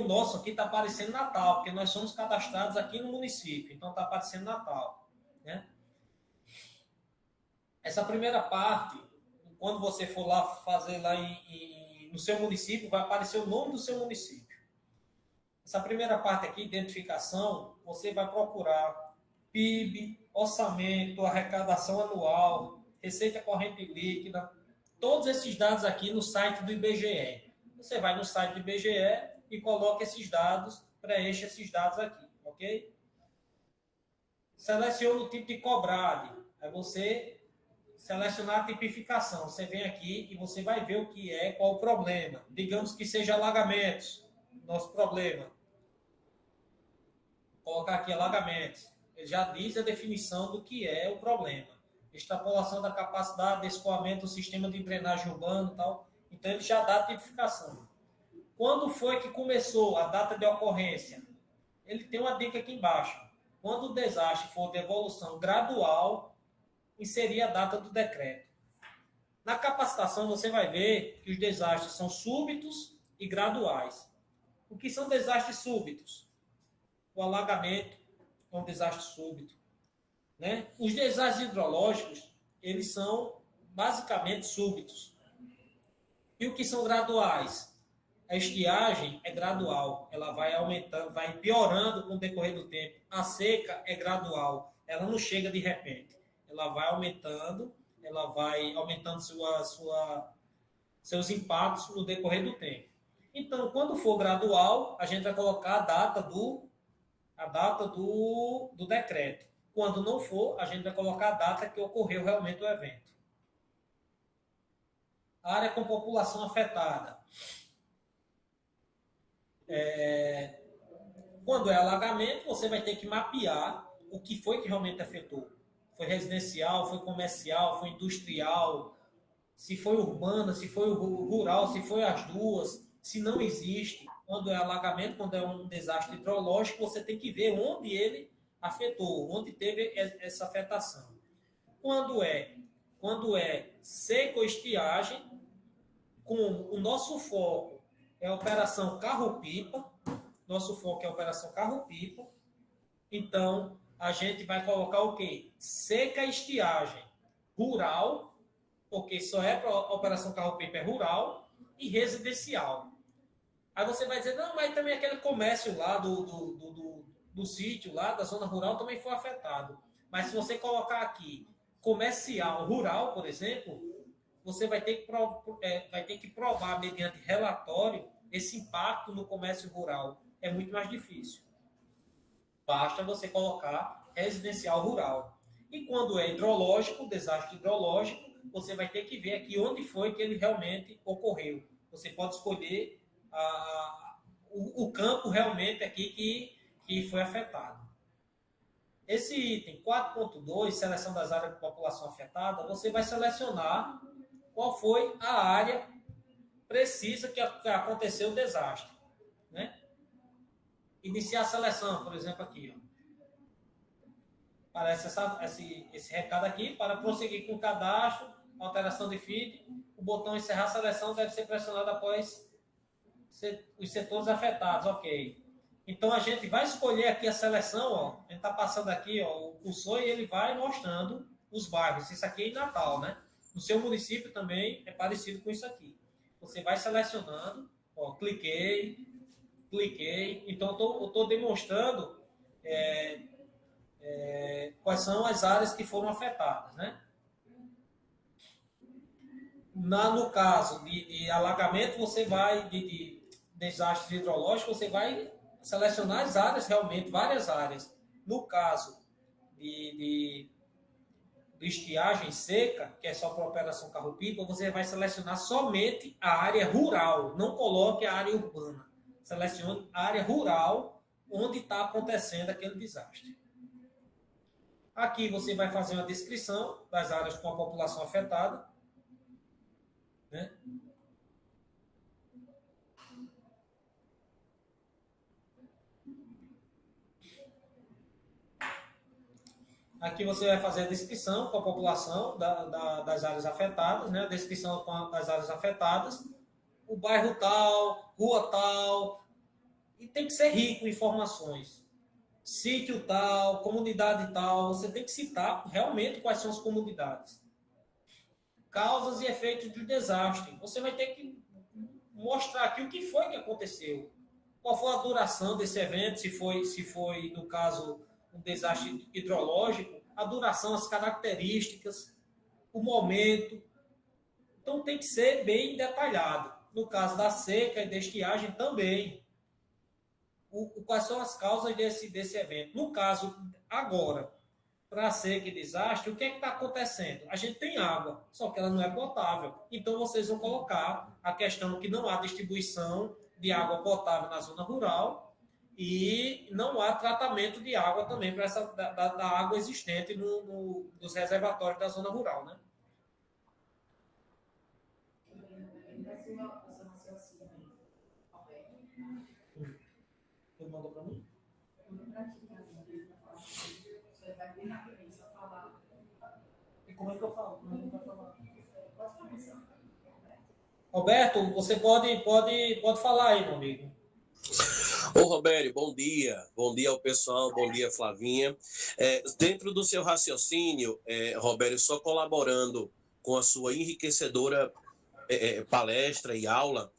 nosso aqui está aparecendo Natal, porque nós somos cadastrados aqui no município, então está aparecendo Natal, né? Essa primeira parte, quando você for lá fazer lá no seu município, vai aparecer o nome do seu município. Essa primeira parte aqui, identificação, você vai procurar PIB, orçamento, arrecadação anual, receita corrente líquida, todos esses dados aqui no site do IBGE. Você vai no site do IBGE e coloca esses dados, preenche esses dados aqui, ok? Seleciona o tipo de cobrade. Aí você selecionar a tipificação. Você vem aqui e você vai ver o que é, qual o problema. Digamos que seja alagamentos, nosso problema. Vou colocar aqui alagamentos. Ele já diz a definição do que é o problema. Extrapolação da capacidade de escoamento do sistema de drenagem urbano e tal. Então, ele já dá a tipificação. Quando foi que começou a data de ocorrência? Ele tem uma dica aqui embaixo. Quando o desastre for de evolução gradual, inserir a data do decreto. Na capacitação, você vai ver que os desastres são súbitos e graduais. O que são desastres súbitos? O alagamento é um desastre súbito, né? Os desastres hidrológicos, eles são basicamente súbitos. E o que são graduais? A estiagem é gradual, ela vai aumentando, vai piorando com o decorrer do tempo. A seca é gradual, ela não chega de repente. Ela vai aumentando seus impactos no decorrer do tempo. Então, quando for gradual, a gente vai colocar a data do decreto. Quando não for, a gente vai colocar a data que ocorreu realmente o evento. Área com população afetada. Quando é alagamento, você vai ter que mapear o que foi que realmente afetou. Foi residencial, foi comercial, foi industrial, se foi urbana, se foi rural, se foi as duas, se não existe. Quando é alagamento, quando é um desastre hidrológico, você tem que ver onde ele afetou, onde teve essa afetação. Quando é seca ou estiagem, como o nosso foco é a operação carro-pipa, então a gente vai colocar o quê? Seca e estiagem rural, porque só é para a operação carro-pipa é rural, e residencial. Aí você vai dizer, não, mas também aquele comércio lá do sítio, lá da zona rural, também foi afetado. Mas se você colocar aqui comercial rural, por exemplo, você vai ter que provar, mediante relatório, esse impacto no comércio rural. É muito mais difícil. Basta você colocar residencial rural. E quando é hidrológico, desastre hidrológico, você vai ter que ver aqui onde foi que ele realmente ocorreu. Você pode escolher o campo realmente aqui que foi afetado. Esse item 4.2, seleção das áreas de população afetada, você vai selecionar qual foi a área precisa que aconteceu o desastre. Né? Iniciar a seleção, por exemplo, aqui. Ó. Aparece esse recado aqui, para prosseguir com o cadastro, alteração de feed, o botão encerrar a seleção deve ser pressionado após os setores afetados, ok. Então, a gente vai escolher aqui a seleção, ó, a gente está passando aqui ó, o cursor e ele vai mostrando os bairros. Isso aqui é em Natal, né? No seu município também é parecido com isso aqui. Você vai selecionando, ó, cliquei. Então, eu estou demonstrando quais são as áreas que foram afetadas, né? No caso de alagamento, você vai, de desastre hidrológico, você vai selecionar as áreas, realmente, várias áreas. No caso de estiagem seca, que é só para operação carro-pipa, você vai selecionar somente a área rural, não coloque a área urbana. Selecione a área rural, onde está acontecendo aquele desastre. Aqui você vai fazer uma descrição das áreas com a população afetada, né? Aqui você vai fazer a descrição com a população das áreas afetadas, né? A descrição das áreas afetadas, o bairro tal, rua tal, e tem que ser rico em informações. Sítio tal, comunidade tal, você tem que citar realmente quais são as comunidades. Causas e efeitos do desastre. Você vai ter que mostrar aqui o que foi que aconteceu. Qual foi a duração desse evento, se foi no caso, um desastre hidrológico, a duração, as características, o momento. Então, tem que ser bem detalhado. No caso da seca e da estiagem também. Quais são as causas desse evento. No caso, agora, para seca e desastre, o que é que está acontecendo? A gente tem água, só que ela não é potável. Então, vocês vão colocar a questão que não há distribuição de água potável na zona rural e não há tratamento de água também para da água existente nos reservatórios da zona rural, né? Ele mandou para mim? Você vai bem rapidinho, só falar. E como é que eu falo? Roberto, você pode falar aí, meu amigo. Ô, Roberto, bom dia. Bom dia ao pessoal, bom dia, Flavinha. Dentro do seu raciocínio, Roberto, só colaborando com a sua enriquecedora palestra e aula,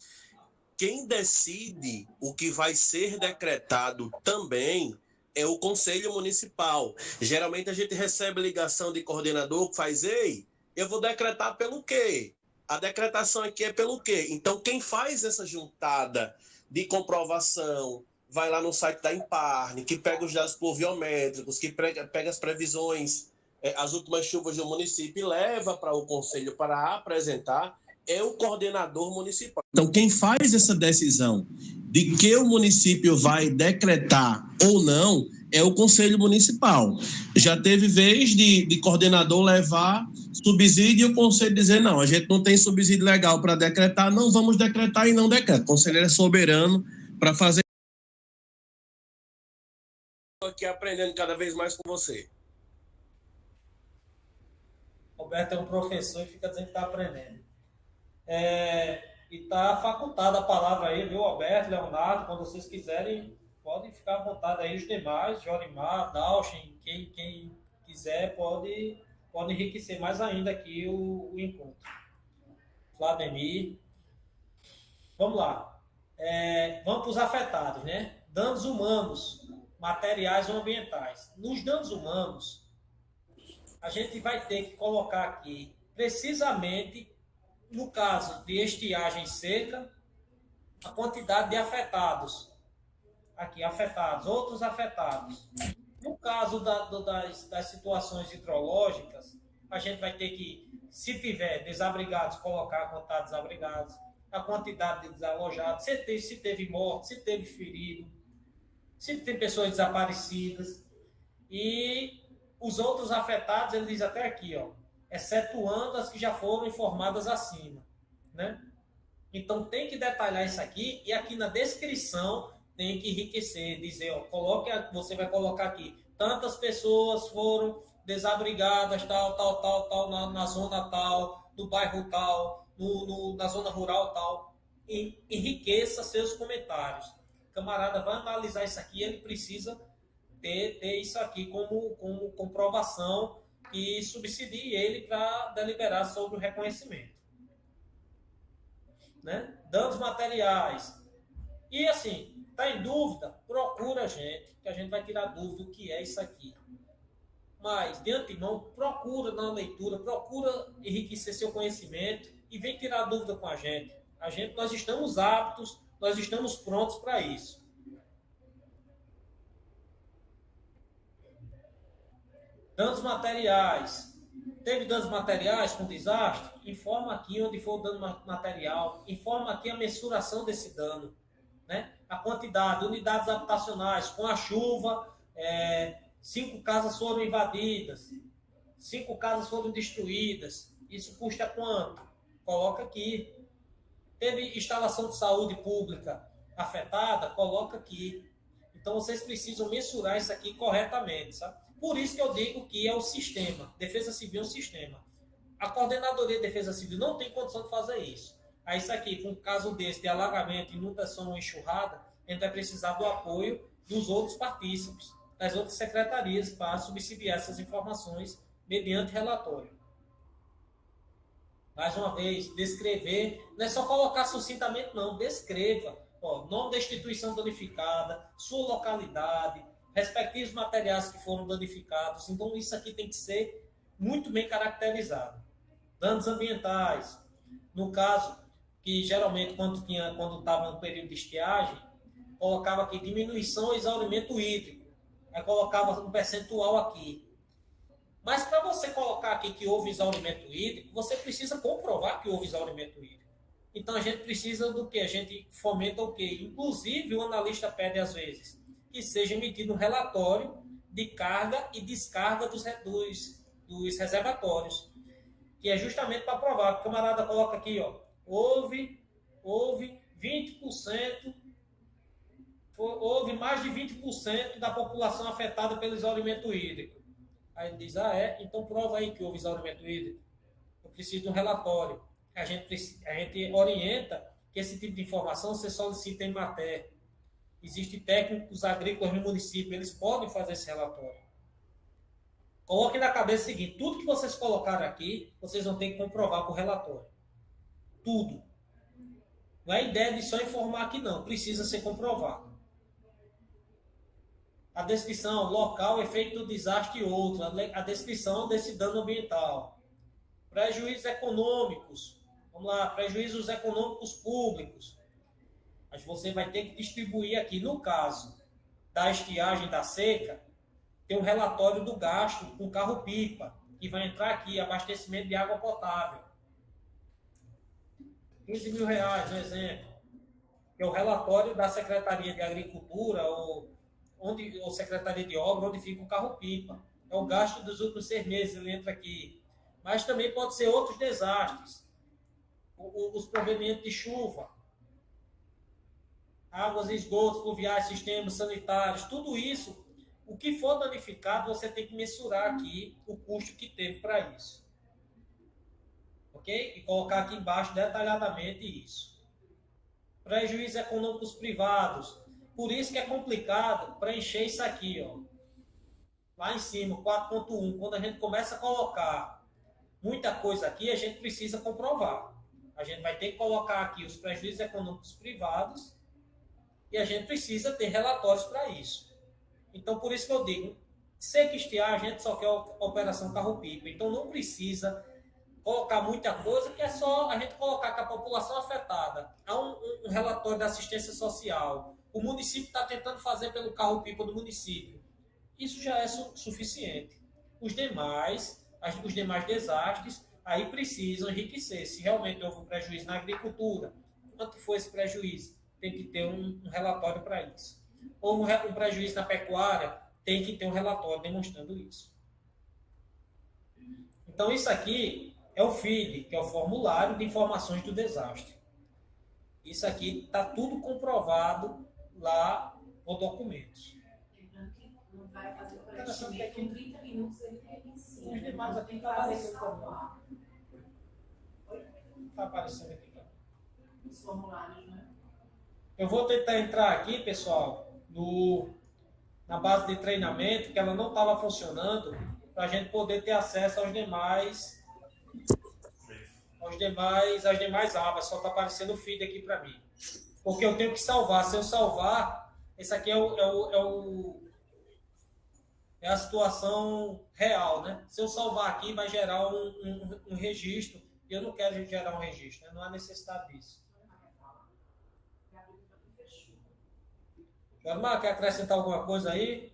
quem decide o que vai ser decretado também é o Conselho Municipal. Geralmente a gente recebe ligação de coordenador que faz, ei, eu vou decretar pelo quê? A decretação aqui é pelo quê? Então, quem faz essa juntada de comprovação, vai lá no site da Imparne, que pega os dados pluviométricos, que pega as previsões, as últimas chuvas do município e leva para o conselho para apresentar, é o coordenador municipal. Então, quem faz essa decisão de que o município vai decretar ou não é o conselho municipal. Já teve vez de coordenador levar subsídio e o conselho dizer, não, a gente não tem subsídio legal para decretar, não vamos decretar e não decreta. O conselheiro é soberano para fazer. Estou aqui aprendendo cada vez mais com você. Roberto é um professor e fica dizendo que está aprendendo. E está facultada a palavra aí, viu, Roberto, Leonardo, quando vocês quiserem, podem ficar à vontade aí, os demais, Jorimar, Dalchen, quem quiser pode enriquecer mais ainda aqui o encontro. Vladimir. Vamos lá. Vamos para os afetados, né? Danos humanos, materiais ou ambientais. Nos danos humanos, a gente vai ter que colocar aqui, precisamente, no caso de estiagem seca, a quantidade de afetados. Aqui, afetados, outros afetados. No caso das situações hidrológicas, a gente vai ter que, se tiver desabrigados, colocar a quantidade de desabrigados, a quantidade de desalojados, se teve morte, se teve ferido, se tem pessoas desaparecidas. E os outros afetados, ele diz até aqui, ó, excetuando as que já foram informadas acima, né? Então tem que detalhar isso aqui e aqui na descrição tem que enriquecer, dizer, ó, você vai colocar aqui, tantas pessoas foram desabrigadas, tal, na zona tal, no bairro tal, na zona rural tal. E enriqueça seus comentários. O camarada vai analisar isso aqui, ele precisa ter isso aqui como comprovação que subsidie ele para deliberar sobre o reconhecimento. Né? Danos materiais. E assim, está em dúvida? Procura a gente, que a gente vai tirar dúvida do que é isso aqui. Mas, de antemão, procura na leitura, procura enriquecer seu conhecimento e vem tirar dúvida com a gente. Nós estamos aptos, nós estamos prontos para isso. Danos materiais. Teve danos materiais com desastre? Informa aqui onde for o dano material. Informa aqui a mensuração desse dano. Né? A quantidade, unidades habitacionais. Com a chuva, 5 casas foram invadidas. 5 casas foram destruídas. Isso custa quanto? Coloca aqui. Teve instalação de saúde pública afetada? Coloca aqui. Então, vocês precisam mensurar isso aqui corretamente, sabe? Por isso que eu digo que é o sistema. Defesa Civil é um sistema. A Coordenadoria de Defesa Civil não tem condição de fazer isso. Aí isso aqui, com um caso desse, de alagamento, inundação ou enxurrada, a gente vai precisar do apoio dos outros partícipes, das outras secretarias, para subsidiar essas informações mediante relatório. Mais uma vez, descrever, não é só colocar sucintamente, não. Descreva. Nome da instituição danificada, sua localidade, respectivos materiais que foram danificados. Então, isso aqui tem que ser muito bem caracterizado. Danos ambientais. No caso, que geralmente, quando estava no período de estiagem, colocava aqui diminuição ou exaurimento hídrico. Aí colocava um percentual aqui. Mas para você colocar aqui que houve exaurimento hídrico, você precisa comprovar que houve exaurimento hídrico. Então, a gente precisa do quê? A gente fomenta o quê? Inclusive, o analista pede, às vezes, que seja emitido um relatório de carga e descarga dos reservatórios, que é justamente para provar. O camarada coloca aqui, ó, houve 20%, houve mais de 20% da população afetada pelo exaurimento hídrico. Aí ele diz, então prova aí que houve exaurimento hídrico. Eu preciso de um relatório. A gente orienta que esse tipo de informação você solicita em matéria. Existem técnicos agrícolas no município, eles podem fazer esse relatório. Coloquem na cabeça o seguinte, tudo que vocês colocaram aqui, vocês vão ter que comprovar com o relatório. Tudo. Não é ideia de só informar aqui não, precisa ser comprovado. A descrição, local, efeito do desastre e outros, a descrição desse dano ambiental. Prejuízos econômicos, Vamos lá, prejuízos econômicos públicos. Mas você vai ter que distribuir aqui, no caso da estiagem da seca, tem um relatório do gasto com carro-pipa, que vai entrar aqui, abastecimento de água potável. R$15 mil, no exemplo. Que é o relatório da Secretaria de Agricultura ou Secretaria de Obra, onde fica o carro-pipa. É o gasto dos últimos 6 meses, ele entra aqui. Mas também pode ser outros desastres. Os provenientes de chuva, águas e esgotos, pluviais, sistemas sanitários, tudo isso, o que for danificado, você tem que mensurar aqui o custo que teve para isso. Ok? E colocar aqui embaixo detalhadamente isso. Prejuízos econômicos privados. Por isso que é complicado preencher isso aqui, ó. Lá em cima, 4.1. Quando a gente começa a colocar muita coisa aqui, a gente precisa comprovar. A gente vai ter que colocar aqui os prejuízos econômicos privados e a gente precisa ter relatórios para isso. Então, por isso que eu digo, seca e estiagem, a gente só quer a operação carro-pipa. Então, não precisa colocar muita coisa, que é só a gente colocar que a população afetada. Há um relatório da assistência social. O município está tentando fazer pelo carro-pipa do município. Isso já é suficiente. Os demais desastres, aí precisam enriquecer. Se realmente houve um prejuízo na agricultura, quanto foi esse prejuízo? Tem que ter um relatório para isso. Houve um prejuízo na pecuária, tem que ter um relatório demonstrando isso. Então, isso aqui é o FID, que é o Formulário de Informações do Desastre. Isso aqui está tudo comprovado lá por documentos. Lembrando que não vai fazer o preenchimento em 30 minutos, ele ensina. Os demais aqui está aparecendo também. Está aparecendo aqui também. Os formulários, né? Eu vou tentar entrar aqui, pessoal, na base de treinamento, que ela não estava funcionando, para a gente poder ter acesso às demais abas. Só está aparecendo o feed aqui para mim. Porque eu tenho que salvar. Se eu salvar, esse aqui é a situação real, né? Se eu salvar aqui, vai gerar um registro. E eu não quero gerar um registro, né? Não há necessidade disso. Jormar, quer acrescentar alguma coisa aí?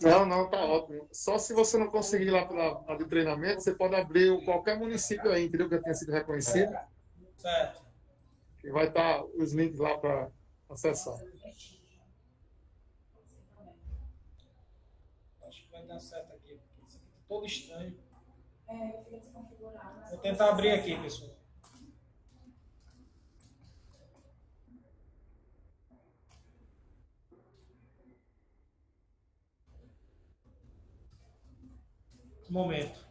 Não, tá ótimo. Só se você não conseguir ir lá para a de treinamento, você pode abrir qualquer município aí, entendeu? Que tenha sido reconhecido. Certo. E vai estar os links lá para acessar. Acho que vai dar certo aqui, porque isso aqui tá todo estranho. Eu fico desconfigurado. Vou tentar abrir aqui, pessoal. Um momento.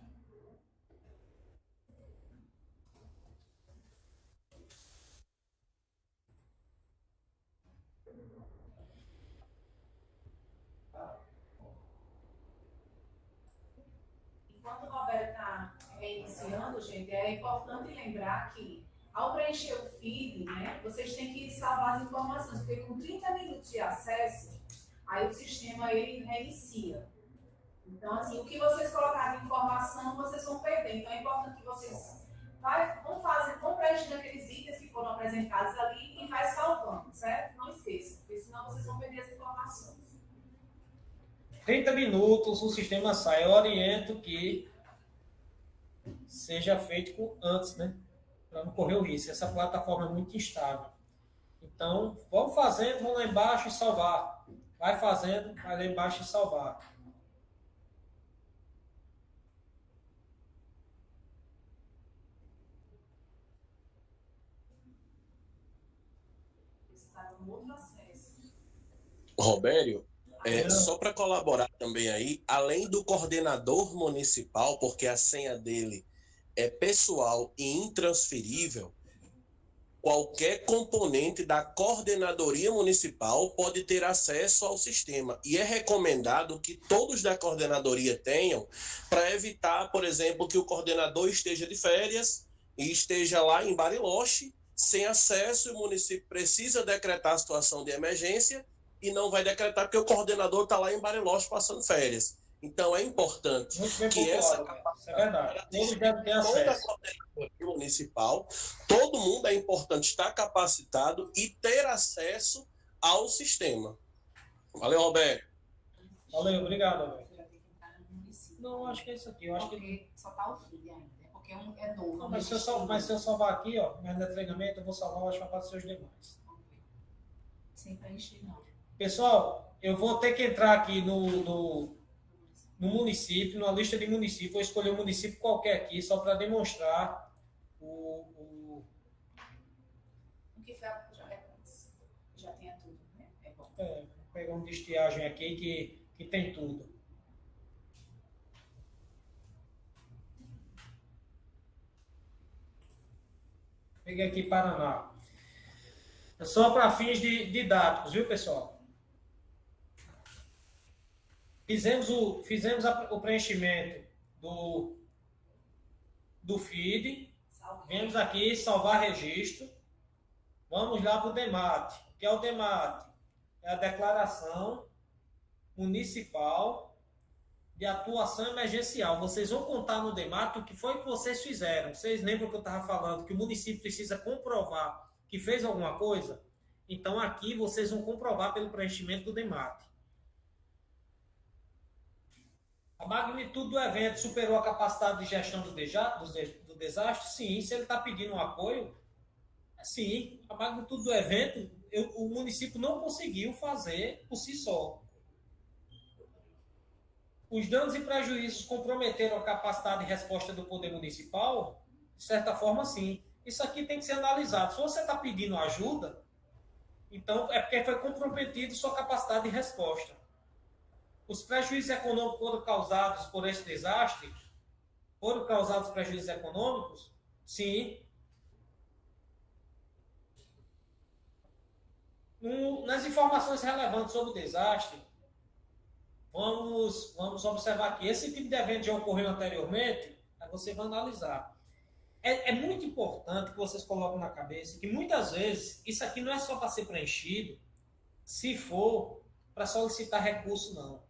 Enquanto o Roberto está reiniciando, gente, é importante lembrar que, ao preencher o feed, né, vocês têm que salvar as informações, porque com 30 minutos de acesso, aí o sistema ele reinicia. Então, assim, o que vocês colocarem de informação, vocês vão perder. Então, é importante que vocês vão preenchendo aqueles itens que foram apresentados ali e vai salvando, certo? Não esqueçam, porque senão vocês vão perder as informações. 30 minutos, o sistema sai. Eu oriento que seja feito antes, né? Para não correr o risco. Essa plataforma é muito instável. Então, vamos fazendo, vamos lá embaixo e salvar. Vai fazendo, vai lá embaixo e salvar. Robério, só para colaborar também aí, além do coordenador municipal, porque a senha dele é pessoal e intransferível, qualquer componente da coordenadoria municipal pode ter acesso ao sistema. E é recomendado que todos da coordenadoria tenham, para evitar, por exemplo, que o coordenador esteja de férias e esteja lá em Bariloche, sem acesso, e o município precisa decretar a situação de emergência e não vai decretar porque o coordenador está lá em Bariloche passando férias. Então, é importante Muito bem que essa pontuado, isso é verdade. Todos devem ter toda a acesso. coordenadoria municipal, todo mundo é importante estar capacitado e ter acesso ao sistema. Valeu, Roberto. Valeu, obrigado, Alberto. Você vai ter que entrar no município. Não, acho que é isso aqui. Eu acho que Porque só tá o filho ainda. É porque é novo. não, mas se eu salvar aqui, ó, mas no treinamento, eu vou salvar, eu acho que vai aparecer os demais. Sem preencher, não. Pessoal, eu vou ter que entrar aqui no município, numa lista de municípios, vou escolher um município qualquer aqui, só para demonstrar O que foi já reconhece. Já tenha tudo, né? É bom. vou pegar um de estiagem aqui que tem tudo. Peguei aqui Paraná. É só para fins didáticos, viu, pessoal? Fizemos o preenchimento do feed. Viemos aqui salvar registro. Vamos lá para o DEMAT. O que é o DEMAT? É a Declaração Municipal de Atuação Emergencial. Vocês vão contar no DEMAT o que foi que vocês fizeram. Vocês lembram que eu estava falando que o município precisa comprovar que fez alguma coisa? Então, aqui vocês vão comprovar pelo preenchimento do DEMAT. A magnitude do evento superou a capacidade de gestão do desastre? Sim. Se ele está pedindo um apoio, sim. A magnitude do evento, o município não conseguiu fazer por si só. Os danos e prejuízos comprometeram a capacidade de resposta do poder municipal? De certa forma, sim. Isso aqui tem que ser analisado. Se você está pedindo ajuda, então é porque foi comprometido sua capacidade de resposta. Os prejuízos econômicos foram causados por esse desastre? Foram causados prejuízos econômicos? Sim. Nas informações relevantes sobre o desastre, vamos observar aqui. Esse tipo de evento já ocorreu anteriormente, aí você vai analisar. É muito importante que vocês coloquem na cabeça que muitas vezes isso aqui não é só para ser preenchido, se for para solicitar recurso, não.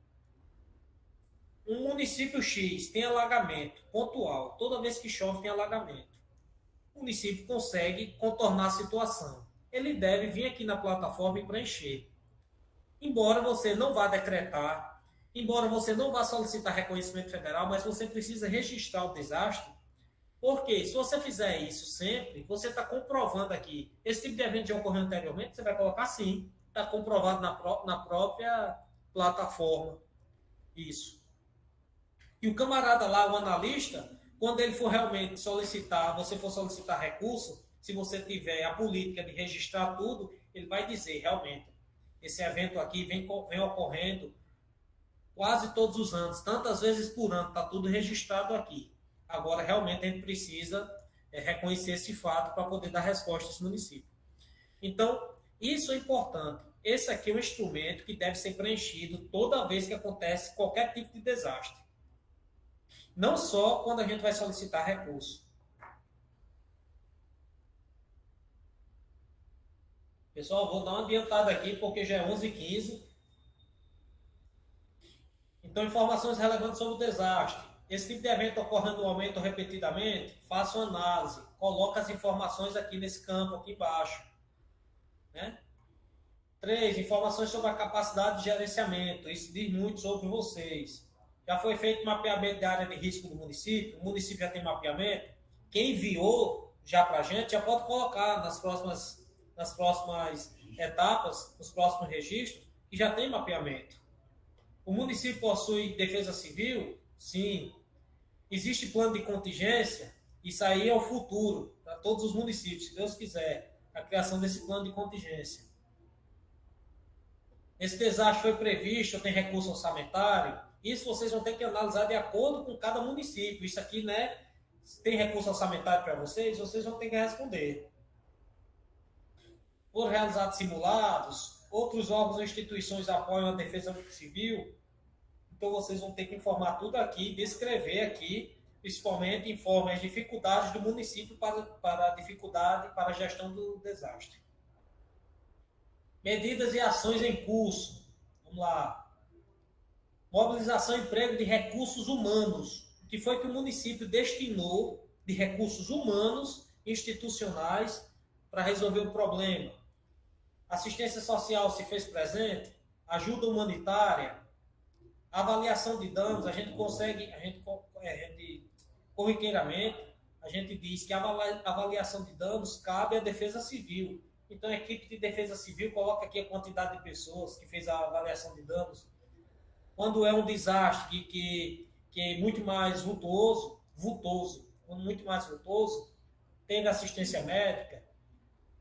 Um município X tem alagamento pontual, toda vez que chove tem alagamento. O município consegue contornar a situação. Ele deve vir aqui na plataforma e preencher. Embora você não vá decretar, embora você não vá solicitar reconhecimento federal, mas você precisa registrar o desastre, porque se você fizer isso sempre, você está comprovando aqui. Esse tipo de evento já ocorreu anteriormente, você vai colocar sim, está comprovado na própria plataforma. Isso. E o camarada lá, o analista, quando ele for realmente solicitar, você for solicitar recurso, se você tiver a política de registrar tudo, ele vai dizer, realmente, esse evento aqui vem ocorrendo quase todos os anos, tantas vezes por ano, está tudo registrado aqui. Agora, realmente, a gente precisa reconhecer esse fato para poder dar resposta a esse município. Então, isso é importante. Esse aqui é um instrumento que deve ser preenchido toda vez que acontece qualquer tipo de desastre. Não só quando a gente vai solicitar recurso. Pessoal, vou dar uma adiantada aqui, porque já é 11h15. Então, informações relevantes sobre o desastre. Esse tipo de evento ocorrendo aumento repetidamente, faça uma análise. Coloque as informações aqui nesse campo, aqui embaixo. Né? 3. Informações sobre a capacidade de gerenciamento. Isso diz muito sobre vocês. Já foi feito mapeamento da área de risco do município? O município já tem mapeamento? Quem enviou já para a gente, já pode colocar nas próximas etapas, nos próximos registros, que já tem mapeamento. O município possui defesa civil? Sim. Existe plano de contingência? Isso aí é o futuro para todos os municípios, se Deus quiser, a criação desse plano de contingência. Esse desastre foi previsto, tem recurso orçamentário? Isso vocês vão ter que analisar de acordo com cada município. Isso aqui, né? Se tem recurso orçamentário para vocês vão ter que responder. Foram realizados simulados, outros órgãos ou instituições apoiam a defesa civil, então vocês vão ter que informar tudo aqui, descrever aqui, principalmente informe as dificuldades do município para a gestão do desastre. Medidas e ações em curso. Vamos lá. Mobilização e emprego de recursos humanos. O que foi que o município destinou de recursos humanos institucionais para resolver o problema? Assistência social se fez presente? Ajuda humanitária? Avaliação de danos, a gente consegue, corriqueiramente, a gente diz que a avaliação de danos cabe à Defesa Civil. Então, a equipe de Defesa Civil coloca aqui a quantidade de pessoas que fez a avaliação de danos. Quando é um desastre que é muito mais vultoso, teve assistência médica,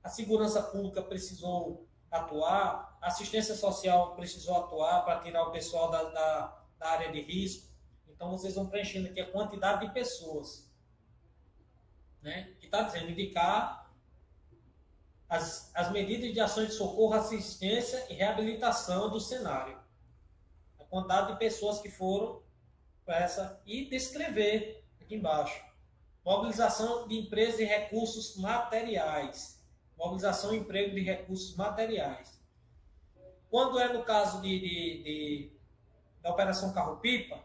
a segurança pública precisou atuar, a assistência social precisou atuar para tirar o pessoal da área de risco. Então, vocês vão preenchendo aqui a quantidade de pessoas, né? Que está dizendo, indicar as medidas de ações de socorro, assistência e reabilitação do cenário. A quantidade de pessoas que foram para essa, e descrever aqui embaixo. Mobilização de empresas e recursos materiais. Mobilização e emprego de recursos materiais. Quando é no caso da Operação Carro-Pipa,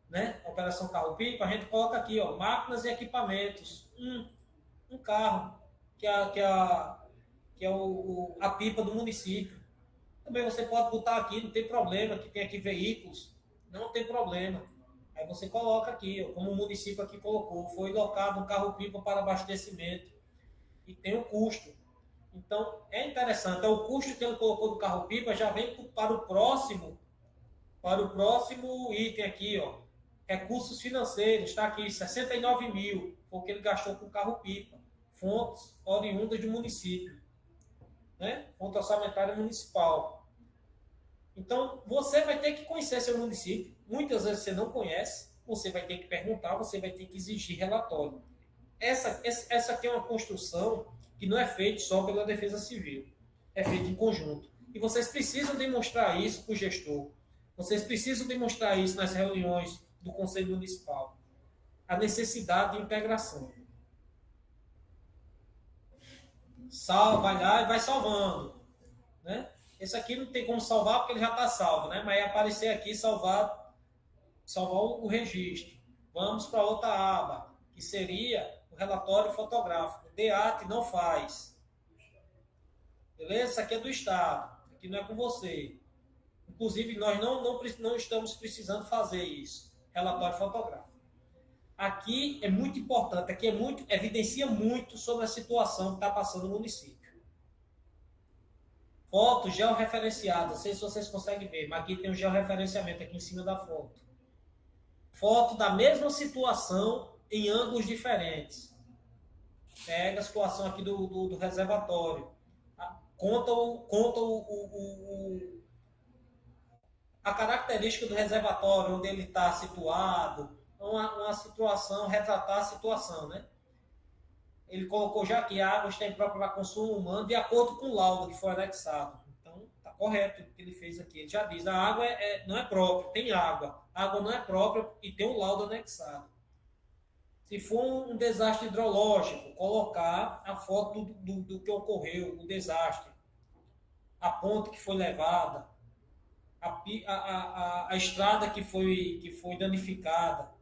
né? Operação Carro-Pipa, a gente coloca aqui, ó, máquinas e equipamentos. Um carro, que é a pipa do município. Também você pode botar aqui, não tem problema, que tem aqui veículos, não tem problema. Aí você coloca aqui, ó, como o município aqui colocou, foi locado um carro-pipa para abastecimento. E tem um custo. Então, é interessante, é o custo que ele colocou do carro-pipa já vem para o próximo item aqui, ó. Recursos financeiros, está aqui, 69 mil, foi o que ele gastou com o carro-pipa. Fontes oriundas do município, né? Fonte orçamentária municipal. Então, você vai ter que conhecer seu município. Muitas vezes você não conhece, você vai ter que perguntar, você vai ter que exigir relatório. Essa aqui é uma construção que não é feita só pela Defesa Civil, é feita em conjunto. E vocês precisam demonstrar isso para o gestor. Vocês precisam demonstrar isso nas reuniões do Conselho Municipal. A necessidade de integração. Vai lá e vai salvando, né? Esse aqui não tem como salvar porque ele já está salvo, né? Mas aparecer aqui salvar o registro. Vamos para outra aba, que seria o relatório fotográfico. DEAT não faz. Beleza? Isso aqui é do Estado. Aqui não é com você. Inclusive, nós não estamos precisando fazer isso. Relatório fotográfico. Aqui é muito importante, aqui evidencia muito sobre a situação que está passando no município. Foto georreferenciada, não sei se vocês conseguem ver, mas aqui tem um georreferenciamento aqui em cima da foto. Foto da mesma situação em ângulos diferentes. Pega a situação aqui do reservatório. Conta a característica do reservatório, onde ele está situado, uma situação, retratar a situação, né? Ele colocou já que a água está imprópria para consumo humano, de acordo com o laudo que foi anexado. Então, está correto o que ele fez aqui. Ele já diz, a água não é própria, tem água. A água não é própria e tem um laudo anexado. Se for um desastre hidrológico, colocar a foto do que ocorreu, o desastre, a ponte que foi levada, a estrada que foi danificada.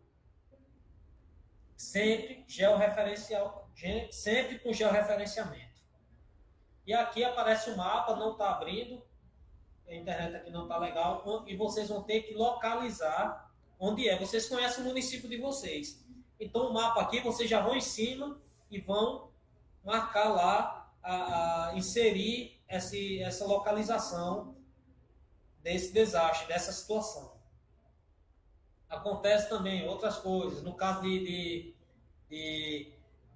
Sempre georreferencial, sempre com georreferenciamento. E aqui aparece o mapa, não está abrindo, a internet aqui não está legal, e vocês vão ter que localizar onde é. Vocês conhecem o município de vocês. Então, o mapa aqui, vocês já vão em cima e vão marcar lá, inserir essa localização desse desastre, dessa situação. Acontece também outras coisas. No caso de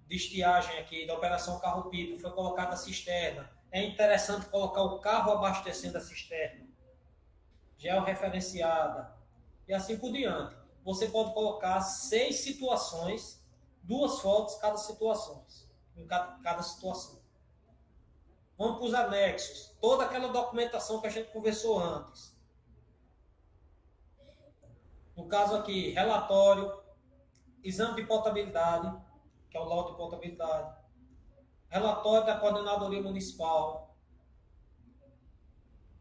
estiagem aqui, da Operação Carro-Pipa, foi colocada a cisterna. É interessante colocar o carro abastecendo a cisterna, georreferenciada, e assim por diante. Você pode colocar 6 situações, 2 fotos em cada situação. Vamos para os anexos. Toda aquela documentação que a gente conversou antes. No caso aqui, relatório, exame de potabilidade, que é o laudo de potabilidade, relatório da coordenadoria municipal,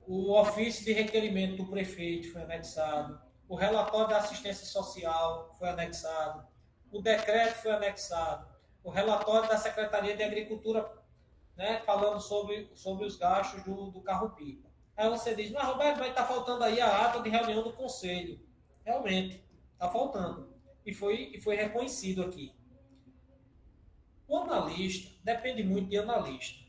o ofício de requerimento do prefeito foi anexado, o relatório da assistência social foi anexado, o decreto foi anexado, o relatório da Secretaria de Agricultura, né, falando sobre os gastos do carro-pipa. Aí você diz, mas Roberto, vai estar faltando aí a ata de reunião do conselho. Realmente, está faltando. E foi reconhecido aqui. O analista depende muito de analista.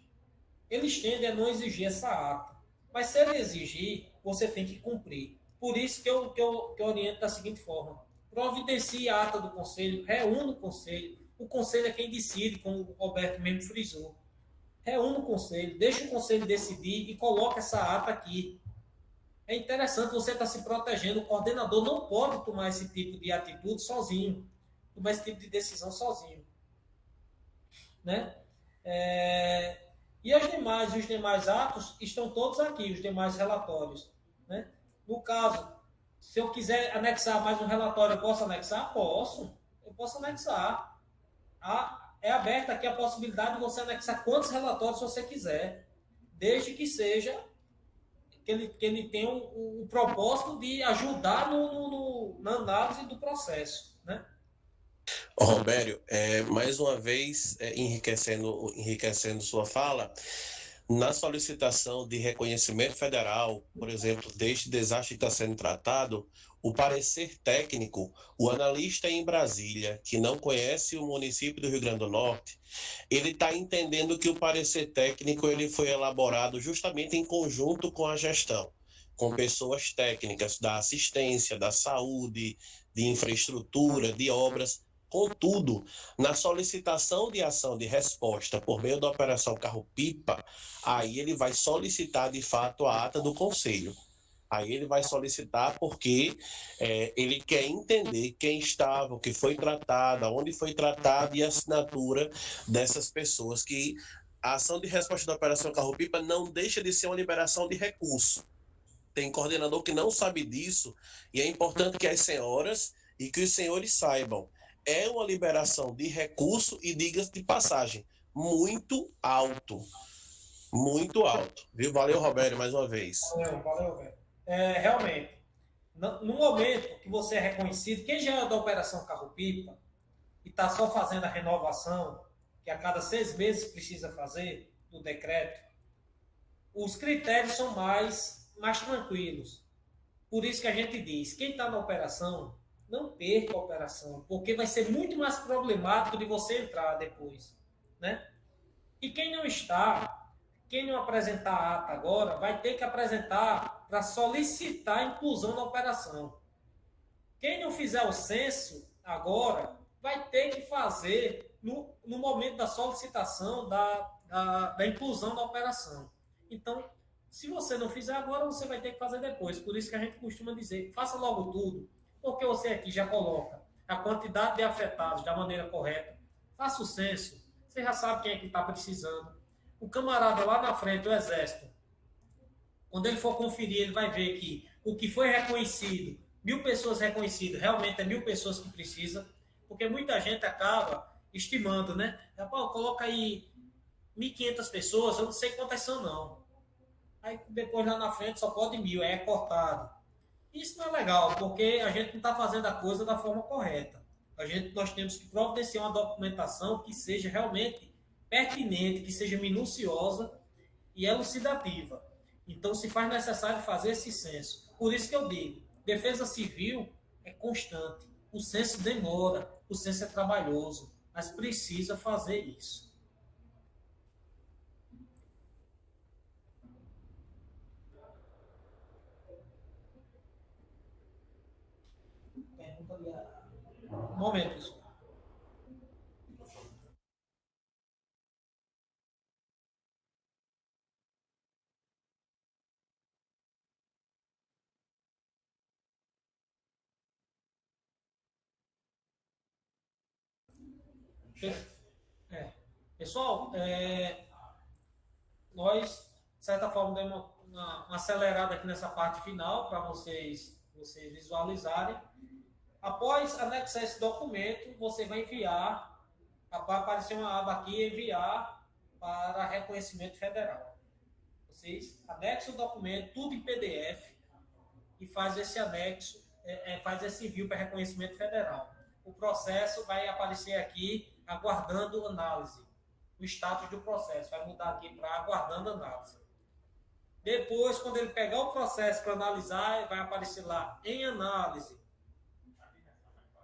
Eles tendem a não exigir essa ata. Mas se ele exigir, você tem que cumprir. Por isso que eu oriento da seguinte forma. Providencie a ata do conselho, reúna o conselho. O conselho é quem decide, como o Roberto mesmo frisou. Reúna o conselho, deixa o conselho decidir e coloca essa ata aqui. É interessante, você estar se protegendo. O coordenador não pode tomar esse tipo de atitude sozinho, tomar esse tipo de decisão sozinho. Né? E os demais atos estão todos aqui, os demais relatórios. Né? No caso, se eu quiser anexar mais um relatório, eu posso anexar? Posso. Eu posso anexar. É aberta aqui a possibilidade de você anexar quantos relatórios você quiser, desde que seja que ele tenha o propósito de ajudar na análise do processo, né? Robério, mais uma vez, enriquecendo sua fala, na solicitação de reconhecimento federal, por exemplo, deste desastre que está sendo tratado, o parecer técnico, o analista em Brasília, que não conhece o município do Rio Grande do Norte, ele está entendendo que o parecer técnico ele foi elaborado justamente em conjunto com a gestão, com pessoas técnicas da assistência, da saúde, de infraestrutura, de obras. Contudo, na solicitação de ação de resposta por meio da Operação Carro-Pipa, aí ele vai solicitar de fato a ata do conselho. Aí ele vai solicitar porque ele quer entender quem estava, o que foi tratado, onde foi tratado e a assinatura dessas pessoas, que a ação de resposta da Operação Carro-Pipa não deixa de ser uma liberação de recurso. Tem coordenador que não sabe disso e é importante que as senhoras e que os senhores saibam. É uma liberação de recurso e, diga-se de passagem, muito alto. Muito alto. Viu? Valeu, Roberto, mais uma vez. Valeu, velho. Realmente, no momento que você é reconhecido, quem já é da Operação Carro-Pipa e está só fazendo a renovação, que a cada 6 meses precisa fazer, do decreto, os critérios são mais tranquilos. Por isso que a gente diz, quem está na operação, não perca a operação, porque vai ser muito mais problemático de você entrar depois, né? E quem não está, quem não apresentar a ata agora, vai ter que apresentar para solicitar a inclusão na operação. Quem não fizer o censo agora, vai ter que fazer no momento da solicitação da inclusão na operação. Então, se você não fizer agora, você vai ter que fazer depois. Por isso que a gente costuma dizer, faça logo tudo, porque você aqui já coloca a quantidade de afetados da maneira correta. Faça o censo, você já sabe quem é que está precisando. O camarada lá na frente, o Exército, quando ele for conferir, ele vai ver que o que foi reconhecido, 1.000 pessoas reconhecidas, realmente é 1.000 pessoas que precisam, porque muita gente acaba estimando, né? Pô, coloca aí 1.500 pessoas, eu não sei quantas são, não. Aí depois lá na frente só pode 1.000, aí é cortado. Isso não é legal, porque a gente não está fazendo a coisa da forma correta. Nós temos que providenciar uma documentação que seja realmente pertinente, que seja minuciosa e elucidativa. Então, se faz necessário fazer esse censo. Por isso que eu digo, defesa civil é constante. O censo demora, o censo é trabalhoso, mas precisa fazer isso. Pergunta ali. Um momento, pessoal. Pessoal, nós, de certa forma, demos uma acelerada aqui nessa parte final para vocês visualizarem. Após anexar esse documento, você vai enviar, vai aparecer uma aba aqui, enviar para reconhecimento federal. Vocês anexam o documento, tudo em PDF, e faz esse anexo, faz esse envio para reconhecimento federal. O processo vai aparecer aqui, aguardando análise. O status do processo vai mudar aqui para aguardando análise. Depois, quando ele pegar o processo para analisar, vai aparecer lá em análise.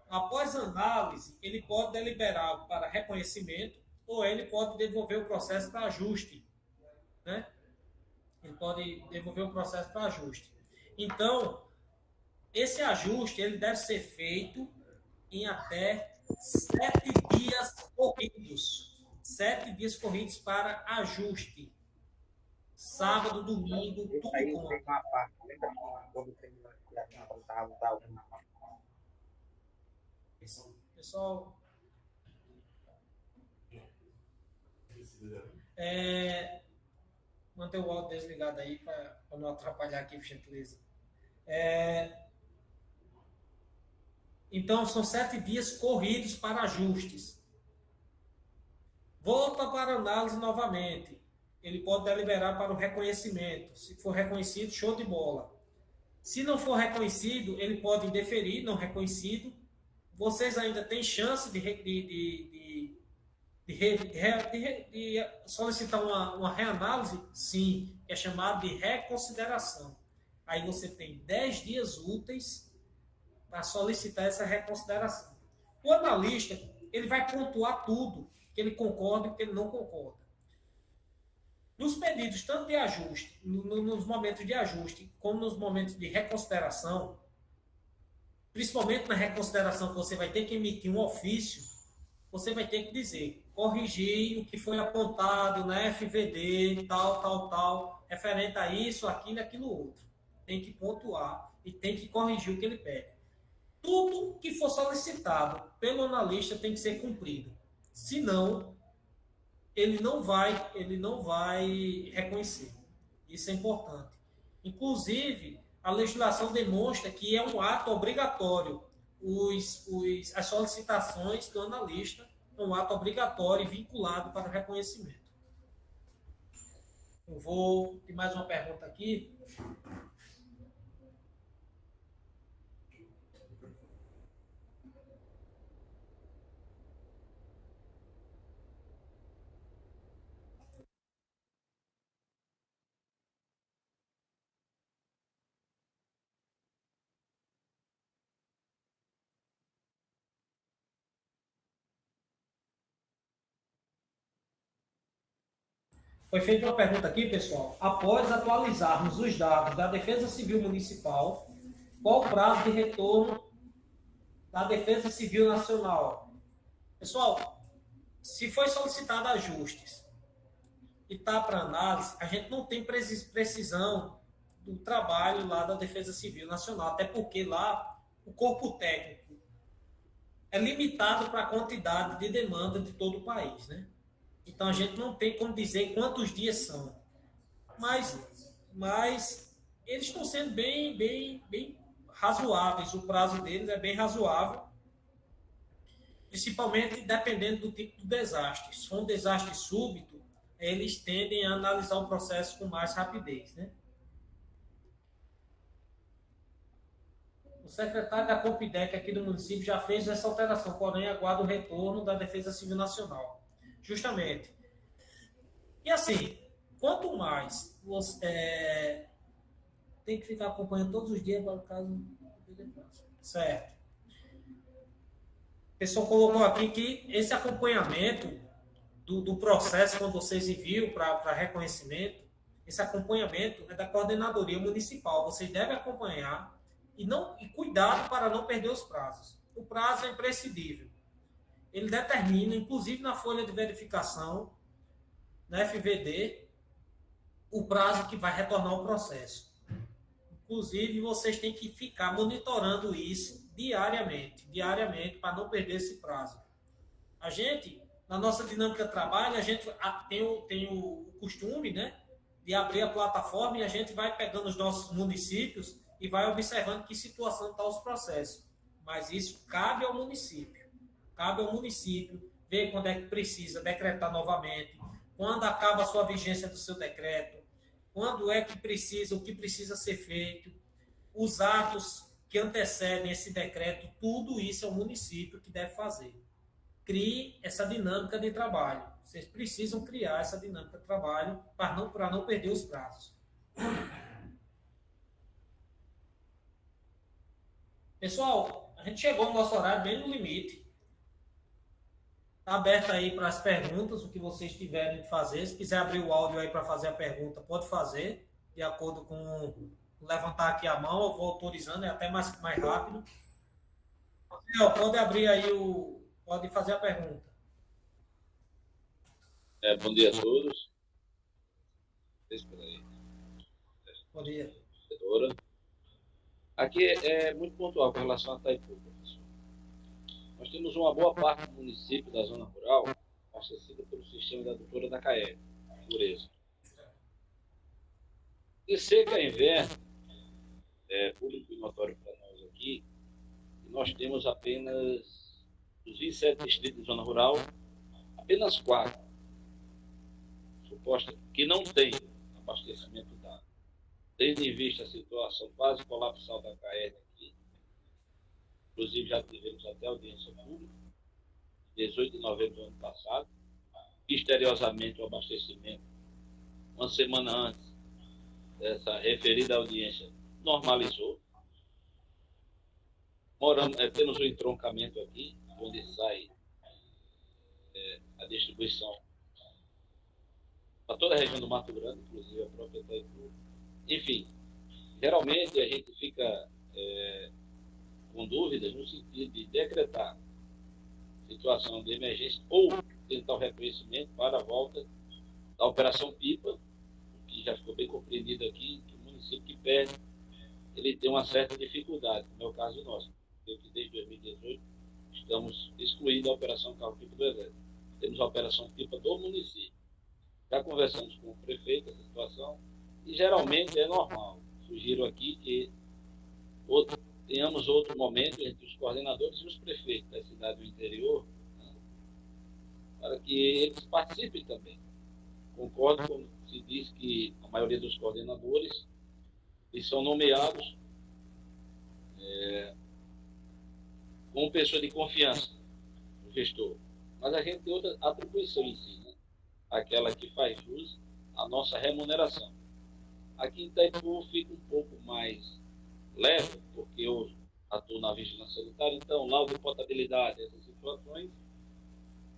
Após análise, ele pode deliberar para reconhecimento ou ele pode devolver o processo para ajuste, né? Ele pode devolver o processo para ajuste. Então, esse ajuste ele deve ser feito em até 7 dias corridos. 7 dias corridos para ajuste. Sábado, domingo, tudo conta. Pessoal, manter o áudio desligado aí para não atrapalhar aqui, por gentileza. Então, são 7 dias corridos para ajustes. Volta para análise novamente. Ele pode deliberar para o reconhecimento. Se for reconhecido, show de bola. Se não for reconhecido, ele pode indeferir, não reconhecido. Vocês ainda têm chance de solicitar uma reanálise? Sim, é chamado de reconsideração. Aí você tem 10 dias úteis para solicitar essa reconsideração. O analista, ele vai pontuar tudo, que ele concorda e que ele não concorda. Nos pedidos, tanto de ajuste, nos momentos de ajuste, como nos momentos de reconsideração, principalmente na reconsideração que você vai ter que emitir um ofício, você vai ter que dizer, corrigir o que foi apontado na FVD, tal, referente a isso, aquilo, aquilo outro. Tem que pontuar e tem que corrigir o que ele pede. Tudo que for solicitado pelo analista tem que ser cumprido. Senão, ele não vai reconhecer. Isso é importante. Inclusive, a legislação demonstra que é um ato obrigatório. As solicitações do analista é um ato obrigatório e vinculado para o reconhecimento. Eu vou ter mais uma pergunta aqui. Foi feita uma pergunta aqui, pessoal. Após atualizarmos os dados da Defesa Civil Municipal, qual o prazo de retorno da Defesa Civil Nacional? Pessoal, se foi solicitado ajustes e está para análise, a gente não tem precisão do trabalho lá da Defesa Civil Nacional, até porque lá o corpo técnico é limitado para a quantidade de demanda de todo o país, né? Então, a gente não tem como dizer quantos dias são. Mas eles estão sendo bem razoáveis. O prazo deles é bem razoável. Principalmente dependendo do tipo de desastre. Se for um desastre súbito, eles tendem a analisar o processo com mais rapidez, né? O secretário da Compidec aqui do município já fez essa alteração, porém aguarda o retorno da Defesa Civil Nacional. Justamente. E assim, quanto mais você tem que ficar acompanhando todos os dias para o caso. Certo. O pessoal colocou aqui que esse acompanhamento do processo, quando vocês enviam para reconhecimento, esse acompanhamento é da coordenadoria municipal. Vocês devem acompanhar e cuidado para não perder os prazos. O prazo é imprescindível. Ele determina, inclusive na folha de verificação, na FVD, o prazo que vai retornar o processo. Inclusive, vocês têm que ficar monitorando isso diariamente, para não perder esse prazo. A gente, na nossa dinâmica de trabalho, a gente tem o costume, né, de abrir a plataforma e a gente vai pegando os nossos municípios e vai observando que situação está os processos. Mas isso cabe ao município. Cabe ao município ver quando é que precisa decretar novamente, quando acaba a sua vigência do seu decreto. quando é que precisa, o que precisa ser feito, os atos que antecedem esse decreto, tudo isso é o município que deve fazer. Crie essa dinâmica de trabalho. Vocês precisam criar essa dinâmica de trabalho para não perder os prazos. Pessoal, a gente chegou no nosso horário bem no limite. Está aberto aí para as perguntas, o que vocês tiverem de fazer. Se quiser abrir o áudio aí para fazer a pergunta, pode fazer, de acordo com levantar aqui a mão, eu vou autorizando, é até mais rápido. Pode abrir aí pode fazer a pergunta. Bom dia a todos. Bom dia. Aqui é muito pontual com relação a Itaipu, professor. Nós temos uma boa parte do município da zona rural abastecida pelo sistema da adutora da CAER, Pureza. De seca a inverno, público e notório para nós aqui, nós temos apenas, dos 27 distritos de zona rural, apenas 4 supostas que não têm abastecimento d'água. Tendo em vista a situação quase colapsal da CAER aqui, inclusive já tivemos até audiência pública, 18 de novembro do ano passado, misteriosamente o abastecimento, uma semana antes dessa referida audiência, normalizou. Temos um entroncamento aqui, onde sai a distribuição para toda a região do Mato Grande, inclusive a própria Itaipu. Enfim, geralmente a gente fica com dúvidas no sentido de decretar situação de emergência ou tentar o reconhecimento para a volta da Operação Pipa, que já ficou bem compreendido aqui, que o município que perde, ele tem uma certa dificuldade, como é o caso nosso. Que desde 2018 estamos excluindo a Operação Carro-Pipa do Exército. Temos a Operação Pipa do município. Já conversamos com o prefeito essa situação e geralmente é normal. Sugiro aqui que tenhamos outro momento entre os coordenadores e os prefeitos da cidade do interior, né, para que eles participem também. Concordo quando se diz que a maioria dos coordenadores eles são nomeados como pessoa de confiança do gestor. Mas a gente tem outra atribuição em si, né? Aquela que faz jus à nossa remuneração. Aqui em Itaipu fica um pouco mais leve, porque eu atuo na vigilância sanitária, então laudo de potabilidade, essas situações,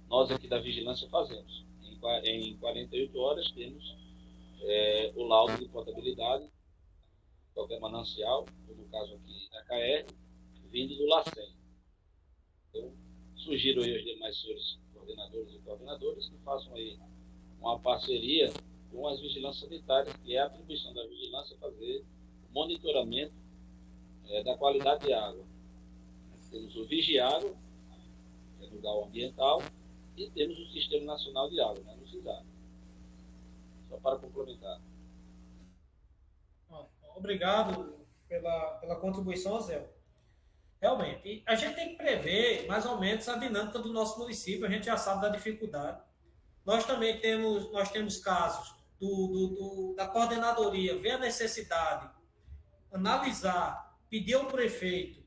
nós aqui da vigilância fazemos. Em 48 horas temos o laudo de potabilidade, qualquer manancial, no caso aqui da CAER, vindo do LACEN. Então, sugiro aí aos demais senhores coordenadores e coordenadoras que façam aí uma parceria com as vigilâncias sanitárias, que é a atribuição da vigilância fazer o monitoramento da qualidade de água. Temos o Vigiário, que é do grau ambiental, e temos o Sistema Nacional de Água, né, no CISAR. Só para complementar. Obrigado pela contribuição, Zé. Realmente, a gente tem que prever mais ou menos a dinâmica do nosso município, a gente já sabe da dificuldade. Nós também temos casos da coordenadoria, ver a necessidade, analisar, pedir ao prefeito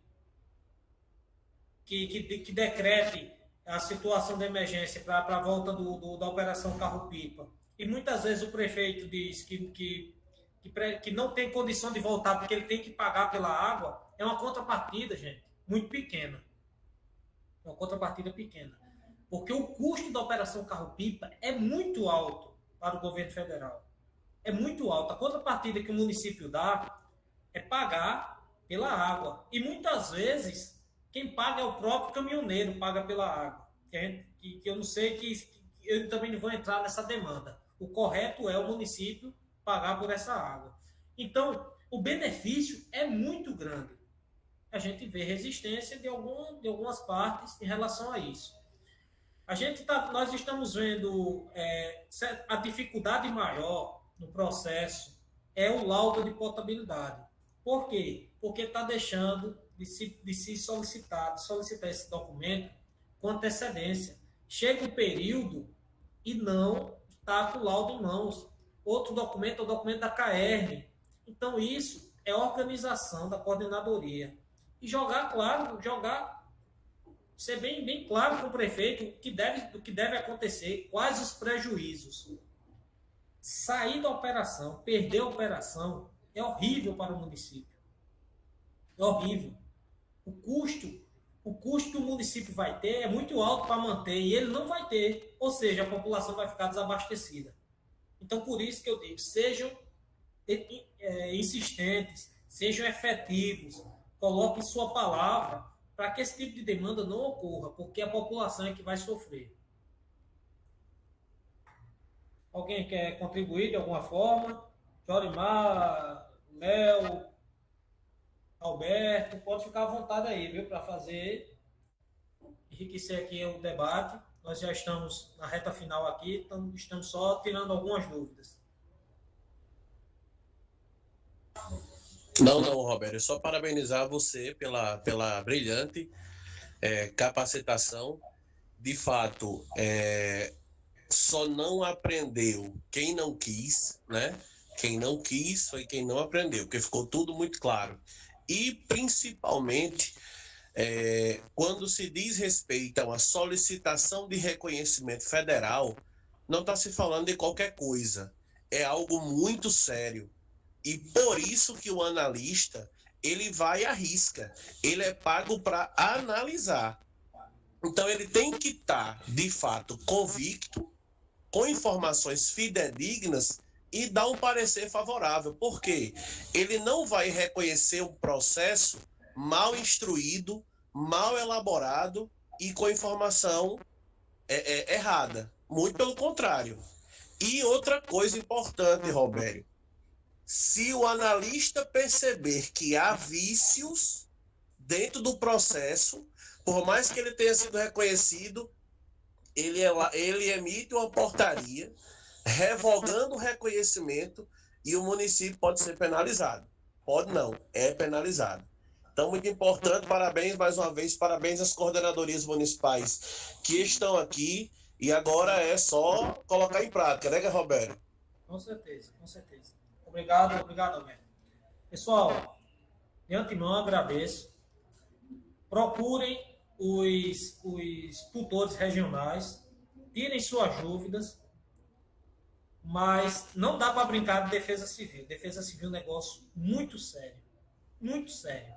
que decrete a situação de emergência para a volta da Operação Carro-Pipa. E muitas vezes o prefeito diz que não tem condição de voltar porque ele tem que pagar pela água. É uma contrapartida, gente, muito pequena. É uma contrapartida pequena. Porque o custo da Operação Carro-Pipa é muito alto para o governo federal. É muito alto. A contrapartida que o município dá é pagar pela água. E muitas vezes, quem paga é o próprio caminhoneiro, paga pela água. Que eu não sei, que eu também não vou entrar nessa demanda. O correto é o município pagar por essa água. Então, o benefício é muito grande. A gente vê resistência de algumas partes em relação a isso. Nós estamos vendo a dificuldade maior no processo é o laudo de potabilidade. Por quê? Porque está deixando de se solicitar esse documento com antecedência. Chega um período e não está com o laudo em mãos. outro documento é o documento da CAERN. Então, isso é organização da coordenadoria. E jogar, claro, ser bem claro com o prefeito o que deve acontecer, quais os prejuízos. Sair da operação, perder a operação, é horrível para o município. É horrível. O custo que o município vai ter é muito alto para manter e ele não vai ter. Ou seja, a população vai ficar desabastecida. Então, por isso que eu digo, sejam insistentes, sejam efetivos, coloquem sua palavra para que esse tipo de demanda não ocorra, porque a população é que vai sofrer. Alguém quer contribuir de alguma forma? Jorimar, Léo, Alberto, pode ficar à vontade aí, viu, para enriquecer aqui o debate. Nós já estamos na reta final aqui, então estamos só tirando algumas dúvidas. Não, Roberto, só parabenizar você pela brilhante capacitação. De fato, só não aprendeu quem não quis, né? Quem não quis foi quem não aprendeu, porque ficou tudo muito claro. E, principalmente, quando se diz respeito a uma solicitação de reconhecimento federal, não está se falando de qualquer coisa. É algo muito sério. E por isso que o analista, ele vai à risca. Ele é pago para analisar. Então, ele tem que estar, de fato, convicto, com informações fidedignas e dar um parecer favorável. Por quê? Ele não vai reconhecer um processo mal instruído, mal elaborado e com informação errada. Muito pelo contrário. E outra coisa importante, Roberto, se o analista perceber que há vícios dentro do processo, por mais que ele tenha sido reconhecido, ele emite uma portaria revogando o reconhecimento e o município pode ser penalizado. Pode não, é penalizado. Então, muito importante, parabéns mais uma vez, parabéns às coordenadorias municipais que estão aqui e agora é só colocar em prática, né, Roberto? Com certeza, com certeza. Obrigado, Alberto. Pessoal, de antemão agradeço. Procurem os tutores regionais, tirem suas dúvidas, mas não dá para brincar de defesa civil. Defesa civil é um negócio muito sério, muito sério.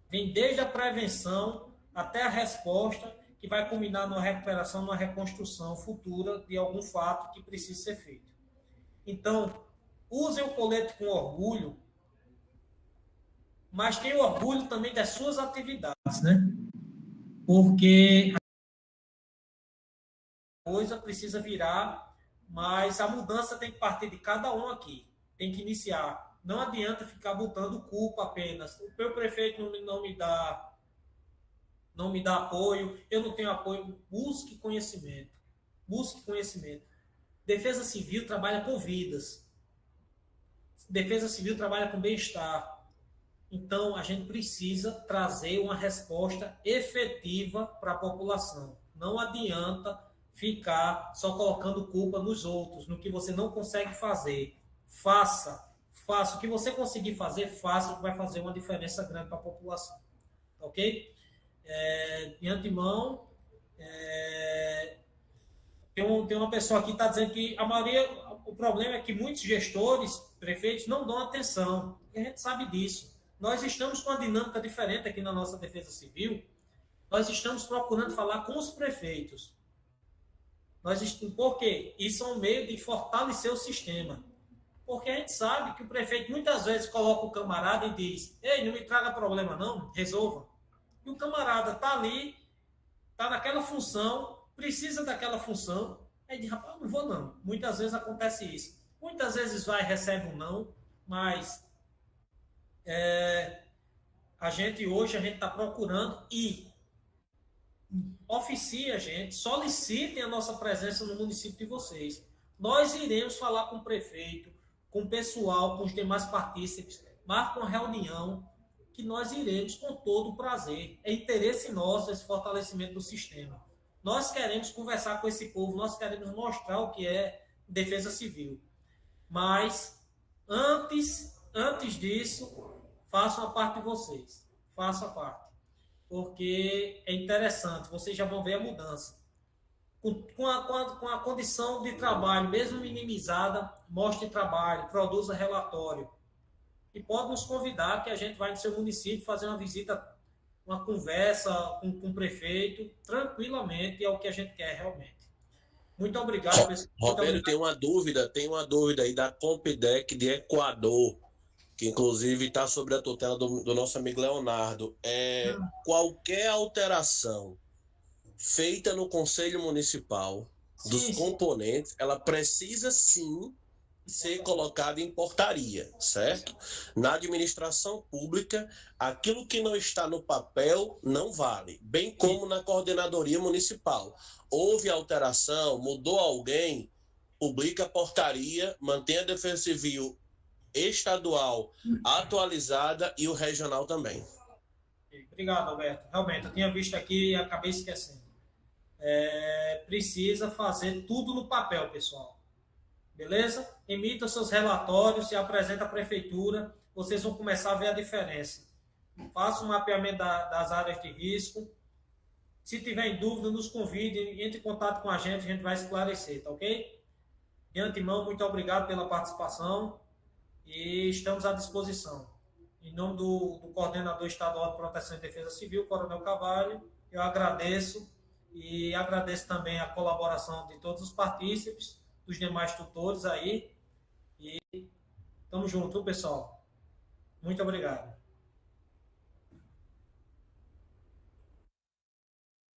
Vem desde a prevenção até a resposta, que vai culminar numa recuperação, numa reconstrução futura de algum fato que precisa ser feito. Então, usem o colete com orgulho, mas tenham orgulho também das suas atividades, né? Porque a coisa precisa virar, mas a mudança tem que partir de cada um aqui. Tem que iniciar. Não adianta ficar botando culpa apenas. O meu prefeito não me dá apoio, eu não tenho apoio. Busque conhecimento. Busque conhecimento. Defesa Civil trabalha com vidas. Defesa Civil trabalha com bem-estar. Então, a gente precisa trazer uma resposta efetiva para a população. Não adianta ficar só colocando culpa nos outros, no que você não consegue fazer. Faça. O que você conseguir fazer, faça, que vai fazer uma diferença grande para a população. Ok? De antemão, tem uma pessoa aqui que está dizendo que o problema é que muitos gestores, prefeitos, não dão atenção. E a gente sabe disso. Nós estamos com uma dinâmica diferente aqui na nossa Defesa Civil. Nós estamos procurando falar com os prefeitos. Por quê? Isso é um meio de fortalecer o sistema. Porque a gente sabe que o prefeito muitas vezes coloca o camarada e diz: ei, não me traga problema não, resolva. E o camarada está ali, está naquela função, precisa daquela função, aí diz: rapaz, não vou não. Muitas vezes acontece isso. Muitas vezes recebe um não, mas a gente está procurando e oficie a gente, solicitem a nossa presença no município de vocês. Nós iremos falar com o prefeito, com o pessoal, com os demais partícipes, marca uma reunião que nós iremos com todo o prazer. É interesse nosso esse fortalecimento do sistema. Nós queremos conversar com esse povo, nós queremos mostrar o que é defesa civil. Mas, antes disso, façam a parte de vocês. Façam a parte. Porque é interessante, vocês já vão ver a mudança. Com a condição de trabalho, mesmo minimizada, mostre trabalho, produza relatório. E pode nos convidar que a gente vai no seu município fazer uma visita, uma conversa com o prefeito, tranquilamente, é o que a gente quer realmente. Muito obrigado, pessoal. Roberto, tem uma dúvida aí da Compidec de Equador, que inclusive está sob a tutela do nosso amigo Leonardo. Qualquer alteração feita no Conselho Municipal dos componentes, ela precisa sim ser colocada em portaria, certo? Na administração pública, aquilo que não está no papel não vale, bem como na coordenadoria municipal. Houve alteração, mudou alguém, publica a portaria, mantém a Defesa Civil estadual atualizada e o regional também. Obrigado, Alberto. Realmente, eu tinha visto aqui e acabei esquecendo. Precisa fazer tudo no papel, pessoal. Beleza? Emita seus relatórios, se apresenta à prefeitura, vocês vão começar a ver a diferença. Faça um mapeamento das áreas de risco. Se tiver em dúvida, nos convide, entre em contato com a gente vai esclarecer, tá ok? De antemão, muito obrigado pela participação e estamos à disposição. Em nome do Coordenador Estadual de Proteção e Defesa Civil, Coronel Carvalho, eu agradeço e agradeço também a colaboração de todos os partícipes, dos demais tutores aí. E estamos juntos, pessoal. Muito obrigado.